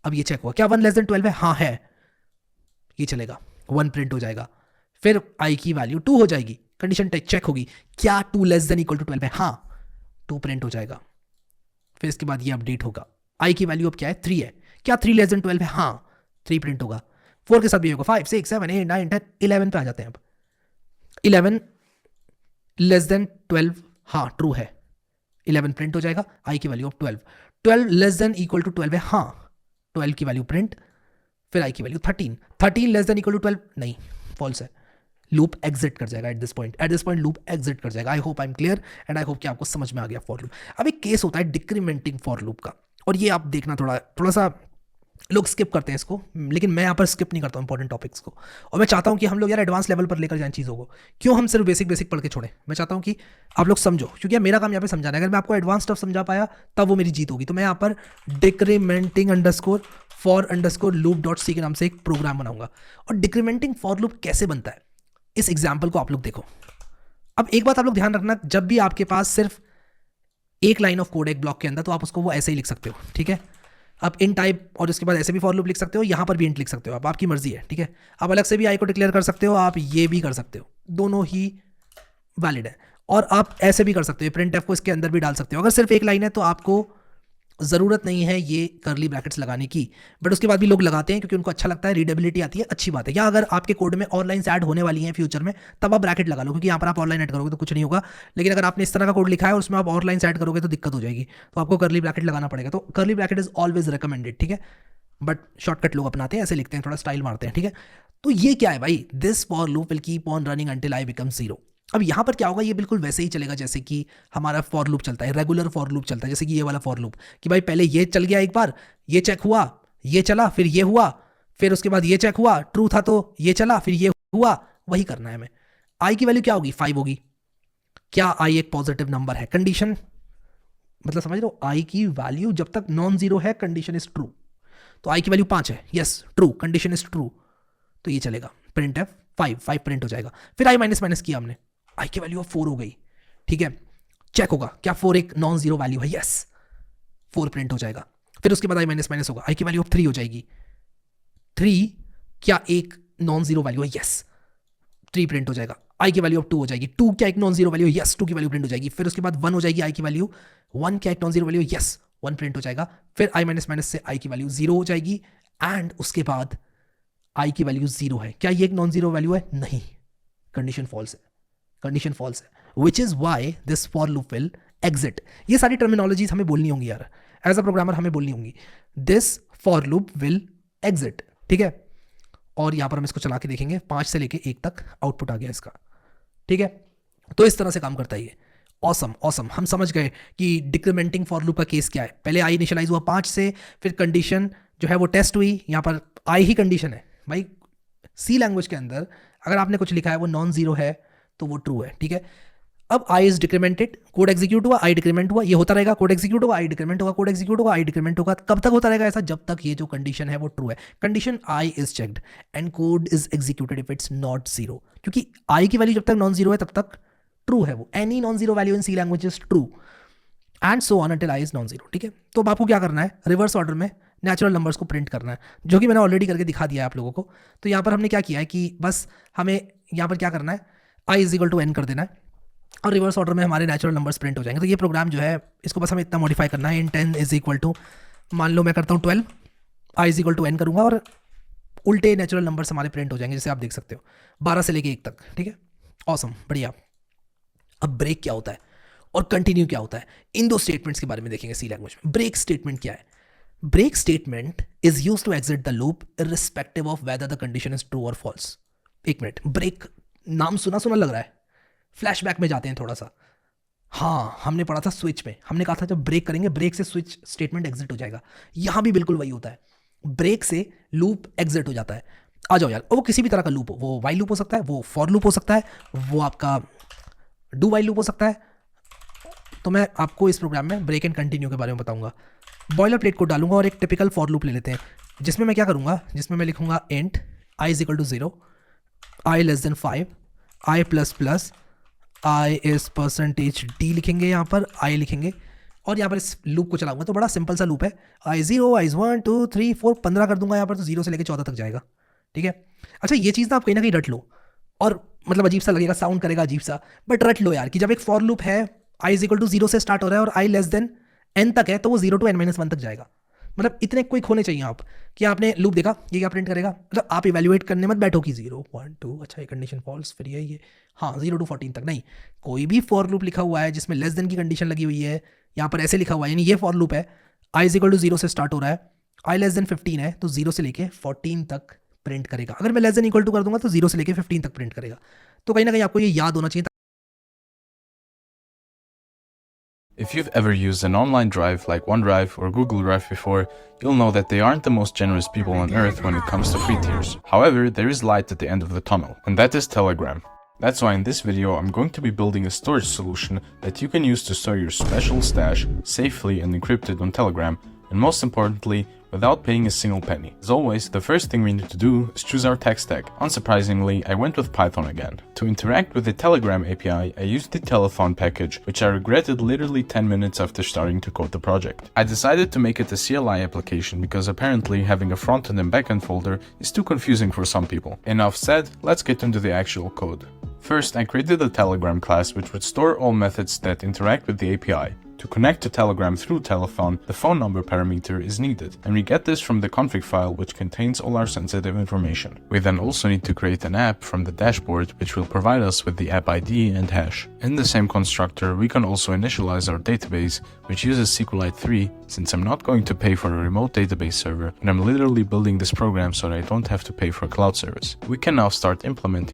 अब ये चेक हुआ, क्या 1 < 12 है, हाँ है, ये चलेगा, 1 प्रिंट हो जाएगा। फिर i की वैल्यू 2 हो जाएगी, कंडीशन चेक होगी, क्या 2 < 12 है, हाँ, 2 प्रिंट हो जाएगा। फिर इसके बाद ये अपडेट होगा, i की वैल्यू अब क्या है, 3 है, क्या 3 < 12 है, हाँ, 3 प्रिंट होगा। 4 के साथ भी होगा, 5 6 7 8 9 10 11 पे आ जाते हैं। अब 11 < 12, हाँ ट्रू है, 11 प्रिंट हो जाएगा, i की वैल्यू अब 12 < 12 है, हाँ, 12 की वैल्यू प्रिंट। फिर i की वैल्यू 13 < 12 नहीं, फॉल्स है, लूप एग्जिट कर जाएगा। At this point loop exit कर जाएगा। I hope I am clear, and I hope कि आपको समझ में आ गया फॉर लूप। अब एक केस होता है डिक्रीमेंटिंग फॉर लूप का, और ये आप देखना, थोड़ा सा लोग स्किप करते हैं इसको, लेकिन मैं यहाँ पर स्किप नहीं करता हूँ इंपॉर्टेंट टॉपिक्स को, और मैं चाहता हूँ कि हम लोग यार एडवांस लेवल पर लेकर जाएं चीज़ों को। क्यों हम सिर्फ बेसिक पढ़ के छोड़ें, मैं चाहता हूँ कि आप लोग समझो, क्योंकि मेरा काम यहाँ पे समझाना है। अगर मैं आपको एडवांस स्टफ समझा पाया तब वो मेरी जीत होगी। तो मैं यहाँ पर डिक्रीमेंटिंग _for_loop.c के नाम से एक प्रोग्राम बनाऊंगा। और डिक्रीमेंटिंग फॉर लूप कैसे बनता है, इस एग्जाम्पल को आप लोग देखो। अब एक बात आप लोग ध्यान रखना, जब भी आपके पास सिर्फ एक लाइन ऑफ कोड है एक ब्लॉक के अंदर, तो आप उसको वो ऐसे ही लिख सकते हो, ठीक है। आप इन टाइप और उसके बाद ऐसे भी फॉर लूप लिख सकते हो, यहाँ पर भी इंट लिख सकते हो, आप आपकी मर्जी है, ठीक है। आप अलग से भी आई को डिक्लेयर कर सकते हो, आप ये भी कर सकते हो, दोनों ही वैलिड है। और आप ऐसे भी कर सकते हो, प्रिंट एफ को इसके अंदर भी डाल सकते हो। अगर सिर्फ एक लाइन है तो आपको ज़रूरत नहीं है ये करली ब्रैकेट्स लगाने की, बट उसके बाद भी लोग लगाते हैं क्योंकि उनको अच्छा लगता है, रीडेबिलिटी आती है, अच्छी बात है। या अगर आपके कोड में और लाइन्स ऐड होने वाली हैं फ्यूचर में, तब आप ब्रैकेट लगा लो, क्योंकि यहाँ पर आप और लाइन ऐड करोगे तो कुछ नहीं होगा। लेकिन अगर आपने इस तरह का कोड लिखा है और उसमें आप और लाइन्स ऐड करोगे तो दिक्कत हो जाएगी, तो आपको करली ब्रैकेट लगाना पड़ेगा। तो करली ब्रैकेट इज ऑलवेज रिकमेंडेड, ठीक है। बट शॉर्टकट लोग अपनाते हैं, ऐसे लिखते हैं, थोड़ा स्टाइल मारते हैं, ठीक है। तो ये क्या है भाई, this for loop will keep on running until I become 0। अब यहाँ पर क्या होगा, ये बिल्कुल वैसे ही चलेगा जैसे कि हमारा फॉर लूप चलता है, रेगुलर फॉर लूप चलता है, जैसे कि ये वाला फॉर लूप, कि भाई पहले ये चल गया एक बार, ये चेक हुआ, ये चला, फिर ये हुआ, फिर उसके बाद ये चेक हुआ, ट्रू था तो ये चला, फिर ये हुआ। वही करना है हमें। आई की वैल्यू क्या होगी, 5 होगी। क्या आई एक पॉजिटिव नंबर है, कंडीशन, मतलब समझ रहे हो, आई की वैल्यू जब तक नॉन जीरो है कंडीशन इज ट्रू। तो आई की वैल्यू 5 है, yes true, condition is true, तो ये चलेगा। प्रिंट है 5 प्रिंट हो जाएगा। फिर आई माइनस किया हमने, आई की वैल्यू 4 हो गई, ठीक है। चेक होगा, क्या 4 एक नॉन जीरो वैल्यू है, यस 4 प्रिंट हो जाएगा। फिर उसके बाद आई माइनस होगा, आई की वैल्यू 3 हो जाएगी। 3 क्या एक नॉन जीरो वैल्यू है, यस 3 प्रिंट हो जाएगा। आई की वैल्यू अब 2 हो जाएगी। 2 क्या एक नॉन जीरो वैल्यू है, यस 2 की वैल्यू प्रिंट हो जाएगी। फिर उसके बाद 1 हो जाएगी आई की वैल्यू, 1 क्या एक नॉन जीरो वैल्यू है, यस 1 प्रिंट हो जाएगा। फिर आई माइनस से आई की वैल्यू 0 हो जाएगी, एंड उसके बाद आई की वैल्यू 0 है। क्या ये एक नॉन जीरो वैल्यू है, नहीं, कंडीशन फॉल्स है, कंडीशन फॉल्स है, which is why this for loop will exit. ये सारी टर्मिनोलॉजीज हमें बोलनी होंगी यार, एज अ प्रोग्रामर हमें बोलनी होंगी। This for loop will exit, ठीक है। और यहां पर हम इसको चला के देखेंगे, 5 से लेके 1 तक आउटपुट आ गया इसका, ठीक है। तो इस तरह से काम करता है ये। ऑसम ऑसम, हम समझ गए कि डिक्रीमेंटिंग फॉर लूप का केस क्या है। पहले आई इनिशियलाइज हुआ 5 से, फिर कंडीशन जो है वो टेस्ट हुई, यहाँ पर आई ही कंडीशन है भाई। सी लैंग्वेज के अंदर अगर आपने कुछ लिखा है वो नॉन जीरो है तो वो ट्रू है, ठीक है। अब आई इज डिक्रीमेंटेड, कोड एग्जीक्यूट हुआ, आई डिक्रीमेंट हुआ, ये होता रहेगा, कोड एग्जीक्यूट होगा, आई डिक्रीमेंट होगा, कोड एग्जीक्यूट होगा, आई डिक्रीमेंट होगा। कब तक होता रहेगा ऐसा? जब तक ये जो कंडीशन है वो ट्रू है। Condition I is checked and code is executed if it's not zero, क्योंकि आई की वैल्यू जब तक नॉन जीरो है तब तक ट्रू है वो। Any non zero value in C language is true and so on until I is non zero, ठीक है। तो अब आपको क्या करना है, रिवर्स ऑर्डर में नेचुरल नंबर्स को प्रिंट करना है, जो कि मैंने ऑलरेडी करके दिखा दिया है आप लोगों को। तो यहाँ पर हमने क्या किया है कि बस हमें यहाँ पर क्या करना है, I is equal to N कर देना है और रिवर्स ऑर्डर में हमारे नेचुरल नंबर्स प्रिंट हो जाएंगे। तो ये प्रोग्राम जो है इसको बस हमें इतना मॉडिफाई करना है, इन 10 इज इक्वल टू, मान लो मैं करता हूँ 12, आई इज इक्वल टू एन करूँगा और उल्टे नेचुरल नंबर्स हमारे प्रिंट हो जाएंगे, जैसे आप देख सकते हो 12 से लेके 1 तक, ठीक है। ऑसम, बढ़िया। अब ब्रेक क्या होता है और कंटिन्यू क्या होता है, इन दो स्टेटमेंट्स के बारे में देखेंगे सी लैंग्वेज में। ब्रेक स्टेटमेंट क्या है? Break statement is use to exit the loop irrespective of whether the condition is true और फॉल्स। एक मिनट, ब्रेक नाम सुना सुना लग रहा है, फ्लैशबैक में जाते हैं थोड़ा सा। हाँ, हमने पढ़ा था स्विच में, हमने कहा था जब ब्रेक करेंगे ब्रेक से स्विच स्टेटमेंट एग्जिट हो जाएगा। यहां भी बिल्कुल वही होता है, ब्रेक से लूप एग्जिट हो जाता है। आ जाओ यार, और वो किसी भी तरह का लूप हो, वो वाइल लूप हो सकता है, वो फॉर लूप हो सकता है, वो आपका डू वाइल लूप हो सकता है। तो मैं आपको इस प्रोग्राम में ब्रेक एंड कंटिन्यू के बारे में बताऊंगा। बॉयलर प्लेट को डालूंगा और एक टिपिकल फॉर लूप ले लेते हैं, जिसमें मैं क्या करूंगा, जिसमें मैं लिखूंगा int I is equal to 0, I less than 5, I plus plus, I is percentage D लिखेंगे, यहाँ पर आई लिखेंगे और यहाँ पर इस लूप को चलाऊंगा। तो बड़ा सिंपल सा लूप है, आई 0, आई 1 2 3 4 15 कर दूंगा यहाँ पर, तो 0 से लेकर 14 तक जाएगा, ठीक है। अच्छा, ये चीज़ ना आप कहीं ना कहीं रट लो, और मतलब अजीब सा लगेगा, साउंड करेगा अजीब सा, बट रट लो यार कि जब एक फॉर लूप है, आई इज इक्वल टू 0 से स्टार्ट हो रहा है और आई लेस देन एन तक है, तो वो 0 to n-1 तक जाएगा। मतलब इतने क्विक होने चाहिए आप कि आपने लूप देखा ये क्या प्रिंट करेगा। मतलब आप इवैल्यूएट करने मत बैठो कि 0 1 2, अच्छा ये कंडीशन फॉल्स, फिर ये हाँ 0 to 14 तक नहीं। कोई भी फॉर लूप लिखा हुआ है जिसमें लेस देन की कंडीशन लगी हुई है, यहाँ पर ऐसे लिखा हुआ है, यानी ये फॉर लूप है, आई इज इक्वल टू 0 से स्टार्ट हो रहा है, आई लेस देन 15 है, तो 0 से लेके 14 तक प्रिंट करेगा। अगर मैं लेस देन इक्वल टू कर दूंगा तो 0 से लेके 15 तक प्रिंट करेगा। तो कहीं ना कहीं आपको ये याद होना चाहिए। If you've ever used an online drive like OneDrive or Google Drive before, you'll know that they aren't the most generous people on earth when it comes to free tiers. However, there is light at the end of the tunnel, and that is Telegram. That's why in this video I'm going to be building a storage solution that you can use to store your special stash safely and encrypted on Telegram, and most importantly, without paying a single penny. As always, the first thing we need to do is choose our tech stack. Unsurprisingly, I went with Python again. To interact with the Telegram API, I used the Telefon package, which I regretted literally 10 minutes after starting to code the project. I decided to make it a CLI application because apparently having a front-end and back-end folder is too confusing for some people. Enough said, let's get into the actual code. First, I created a Telegram class which would store all methods that interact with the API. To connect to Telegram through Telefon, the phone number parameter is needed, and we get this from the config file which contains all our sensitive information. We then also need to create an app from the dashboard which will provide us with the app ID and hash. In the same constructor, we can also initialize our database, which uses SQLite 3, since I'm not going to pay for a remote database server, and I'm literally building this program so that I don't have to pay for cloud service. We can now start implementing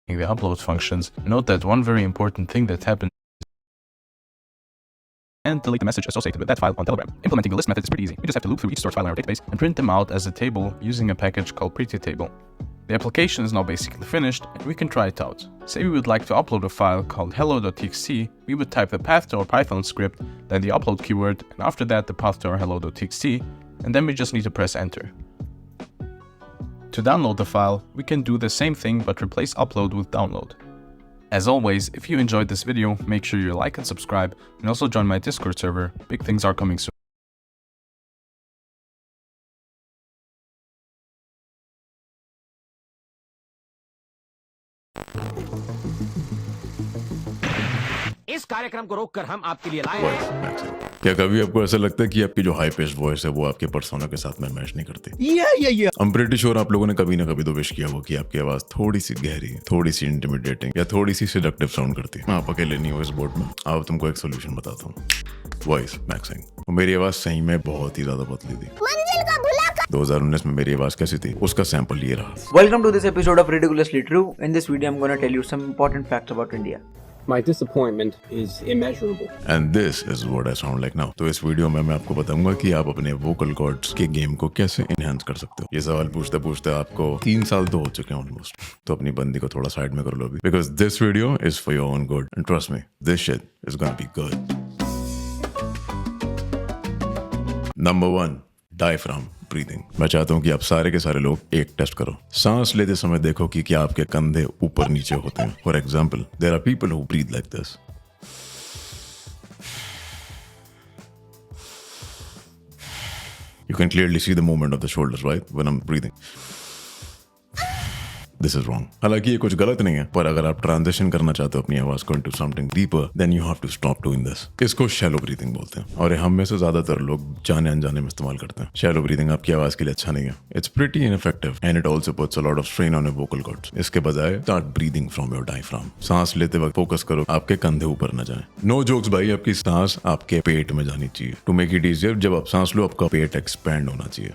the upload functions. Note that one very important thing that happened and delete the message associated with that file on Telegram. Implementing the list method is pretty easy. We just have to loop through each stored file in our database and print them out as a table using a package called PrettyTable. The application is now basically finished and we can try it out. Say we would like to upload a file called hello.txt, we would type the path to our Python script, then the upload keyword, and after that the path to our hello.txt, and then we just need to press enter. To download the file, we can do the same thing but replace upload with download. As always, if you enjoyed this video, make sure you like and subscribe, and also join my Discord server. Big things are coming soon. इस इस कार्यक्रम को रोककर हम आपके लिए लाए voice हैं मैक्सिंग। क्या कभी आपको ऐसा लगता है कि आपकी जो हाई पिच्ड वॉइस है वो आपके पर्सोना के साथ में मैच नहीं करती? I'm pretty sure आप लोगों ने कभी ना कभी तो विश किया हो कि आपकी आवाज थोड़ी सी गहरी, थोड़ी सी इंटिमिडेटिंग या थोड़ी सी सेडक्टिव साउंड करती है। आप अकेले नहीं हो इस बोर्ड में। आओ तुमको एक सोल्यूशन बताता हूँ, वॉइस मैक्सिंग। मेरी आवाज सही में बहुत ही ज्यादा पतली थी। 2019 में मेरी आवाज कैसी थी उसका सैंपल ये रहा। Welcome to this episode of Ridiculously True. In this video, I'm going to tell you some important facts about India. My disappointment is immeasurable. And this is what I sound like now. तो इस video में मैं आपको बताऊंगा कि आप अपने vocal cords के गेम को कैसे एनहांस कर सकते हो। ये सवाल पूछते पूछते आपको 3 साल तो हो चुके हैं ऑलमोस्ट। तो अपनी बंदी को थोड़ा साइड में कर लो अभी, because this video is for your own good and trust me, this shit is gonna be good. Number 1, diaphragm breathing. मैं चाहता हूं कि आप सारे के सारे लोग एक टेस्ट करो। सांस लेते समय देखो कि क्या आपके कंधे ऊपर नीचे होते हैं। For example, there are people who breathe like this. You can clearly see the movement of the shoulders, right? When I'm breathing. This is wrong. हालांकि ये कुछ गलत नहीं है, पर अगर आप ट्रांजिशन करना चाहते हो अपनी आवाज को into something deeper, then you have to stop doing this. इसको shallow breathing बोलते हैं और ये हम में से ज्यादातर लोग जाने अनजाने में इस्तेमाल करते हैं। Shallow breathing आपकी आवाज के लिए अच्छा नहीं है। It's pretty ineffective and it also puts a lot of strain on your vocal cords. इसके बजाय start breathing from your diaphragm. सांस लेते वक्त फोकस करो आपके कंधे ऊपर न जाए। No jokes भाई, आपकी सांस आपके पेट में जानी चाहिए। To make it easier, जब आप सांस लो आपका पेट एक्सपैंड होना चाहिए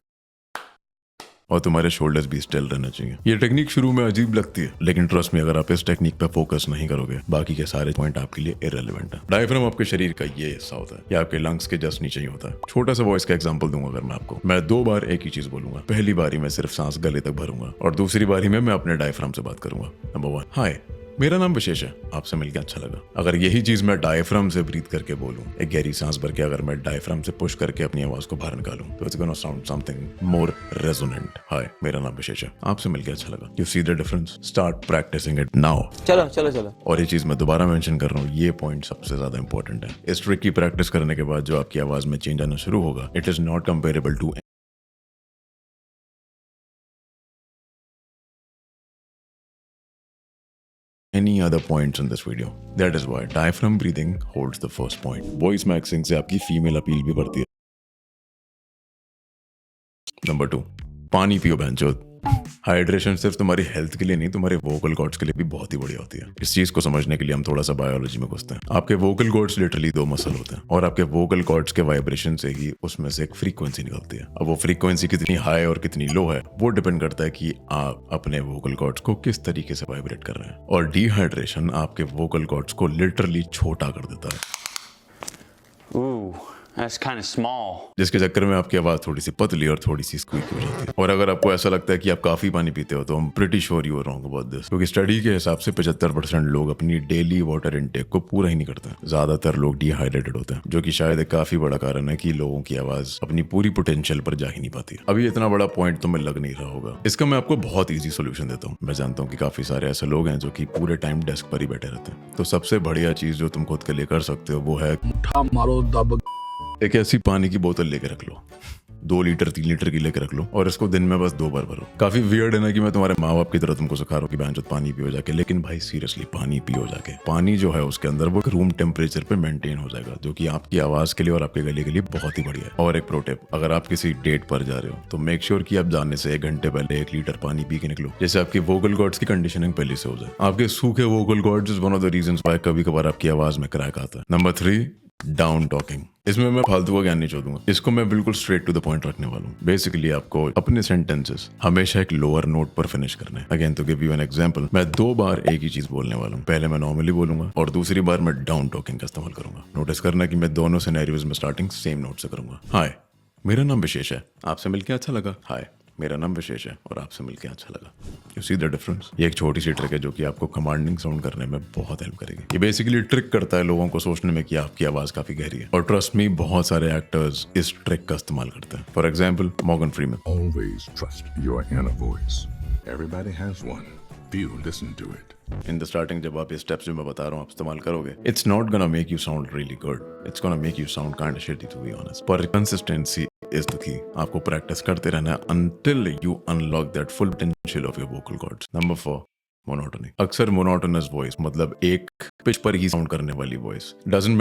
और तुम्हारे शोल्डर्स भी स्टिल रहना चाहिए। ये टेक्निक शुरू में अजीब लगती है, लेकिन ट्रस्ट में अगर आप इस टेक्निक पे फोकस नहीं करोगे, बाकी के सारे पॉइंट आपके लिए इररिलेवेंट है। डायफ्राम आपके शरीर का ये हिस्सा होता है, ये आपके लंग्स के जस्ट नीचे ही होता है। छोटा सा वॉइस का एग्जांपल दूंगा अगर मैं आपको। मैं 2 बार एक ही चीज बोलूंगा। पहली बारी में सिर्फ सांस गले तक भरूंगा और दूसरी बारी में मैं अपने डायफ्राम से बात करूंगा। नंबर 1, हाय, मेरा नाम विशेष है, आपसे मिलकर अच्छा लगा। अगर यही चीज मैं डायफ्राम से ब्रीथ करके बोलूं, एक गहरी सांस भर के अगर मैं डायफ्राम से पुश करके अपनी आवाज को बाहर निकालूं, तो it's gonna sound something more resonant. Hi, मेरा नाम विशेष है, आपसे मिलकर अच्छा लगा। You see the difference? Start practicing it now. चलो। और ये चीज मैं दोबारा मेंशन कर रहा हूँ, ये पॉइंट सबसे ज्यादा इंपॉर्टेंट है। इस ट्रिक की प्रैक्टिस करने के बाद जो आपकी आवाज में चेंज आना शुरू होगा, it is not comparable to any other points in this video. That is why diaphragm breathing holds the first point. Voice maxing से आपकी फीमेल अपील भी बढ़ती है। नंबर 2, पानी पियो बहनचोद। हाइड्रेशन सिर्फ तुम्हारी हेल्थ के लिए नहीं, तुम्हारे वोकल कॉर्ड्स के लिए भी बहुत ही बढ़िया होती है। इस चीज को समझने के लिए हम थोड़ा सा बायोलॉजी में घुसते हैं। आपके वोकल कॉर्ड्स लिटरली 2 मसल होते हैं और आपके वोकल कॉर्ड्स के वाइब्रेशन से ही उसमें से एक फ्रीक्वेंसी निकलती है। अब वो फ्रीक्वेंसी कितनी हाई और कितनी लो है वो डिपेंड करता है कि आप अपने वोकल कॉर्ड्स को किस तरीके से वाइब्रेट कर रहे हैं। और डिहाइड्रेशन आपके वोकल कॉर्ड्स को लिटरली छोटा कर देता है। Ooh, that's kind of small. जिसके चक्कर में आपकी आवाज थोड़ी सी पतली और थोड़ी सी स्क्वीकी हो जाती है। और अगर आपको ऐसा लगता है कि आप काफी पानी पीते हो, तो I'm pretty sure you are wrong about this, क्योंकि स्टडी के हिसाब से 75% लोग अपनी डेली वाटर इनटेक को पूरा ही नहीं करते। ज्यादातर लोग डिहाइड्रेटेड होते हैं, जो कि शायद एक काफी बड़ा कारण है कि लोगों की आवाज अपनी पूरी पोटेंशियल पर जा ही नहीं पाती। अभी इतना बड़ा पॉइंट तुम्हें लग नहीं रहा होगा। इसका मैं आपको बहुत ईजी सोल्यूशन देता हूँ। मैं जानता हूँ कि काफी सारे ऐसे लोग हैं जो कि पूरे टाइम डेस्क पर ही बैठे रहते हैं। तो सबसे बढ़िया चीज जो तुम खुद के लिए कर सकते हो वो है एक ऐसी पानी की बोतल लेके रख लो, 2 लीटर 3 लीटर की लेके रख लो और इसको दिन में बस 2 बार भरो। काफी वियर्ड है ना कि मैं तुम्हारे माँ बाप की तरह तुमको सिखा रहा हूँ कि बहनचोद पानी पियो जाके, लेकिन भाई सीरियसली पानी पियो जाके। पानी जो है उसके अंदर वो रूम टेम्परेचर पे मेंटेन हो जाएगा, जो कि आपकी आवाज के लिए और आपके गले के लिए बहुत ही बढ़िया है। और एक प्रो टिप, अगर आप किसी डेट पर जा रहे हो तो मेक श्योर कि आप जाने से 1 घंटे पहले 1 लीटर पानी पी के निकलो, जैसे आपकी वोकल कॉर्ड्स की कंडीशनिंग पहले से हो जाए। आपके सूखे vocal cords is one of the reasons why कभी कभार आपकी आवाज में क्रैक आता है। Number 3, down talking. इसमें मैं फालतू का ज्ञान नहीं छोड़ूंगा, इसको मैं बिल्कुल स्ट्रेट टू द पॉइंट रखने वाला हूँ। बेसिकली आपको अपने सेंटेंसेस हमेशा एक लोअर नोट पर फिनिश करने हैं। Again to give you an example, मैं 2 बार एक ही चीज बोलने वाला हूँ। पहले मैं नॉर्मली बोलूंगा और दूसरी बार मैं डाउन टॉकिंग का इस्तेमाल करूंगा। नोटिस करना कि मैं दोनों सिनेरियोज में स्टार्टिंग सेम नोट से करूंगा। हाय, मेरा नाम विशेष है, आपसे मिलकर अच्छा लगा। हाय, मेरा नाम विशेष है और आपसे मिलकर अच्छा लगा। You see the difference? ये एक छोटी सी ट्रिक है जो कि आपको कमांडिंग साउंड करने में बहुत हेल्प करेगी। ये बेसिकली ट्रिक करता है लोगों को सोचने में कि आपकी आवाज काफी गहरी है। और ट्रस्ट मी, बहुत सारे एक्टर्स इस ट्रिक का इस्तेमाल करते हैं। For example, Morgan Freeman. Always trust your inner voice. Everybody has one. Few listen to it. In the starting जब आप ये स्टेप्स जो मैं बता रहा हूँ आप इस्तेमाल करोगे, it's not gonna make you sound really good, it's gonna make you sound kind of shitty to be honest. पर कंसिस्टेंसी इज द की। आपको प्रैक्टिस करते रहना है until you unlock that full potential of your vocal cords. Number 4, monotony, अक्सर monotonous voice मतलब एक pitch पर ही sound करने वाली वॉइस डजंट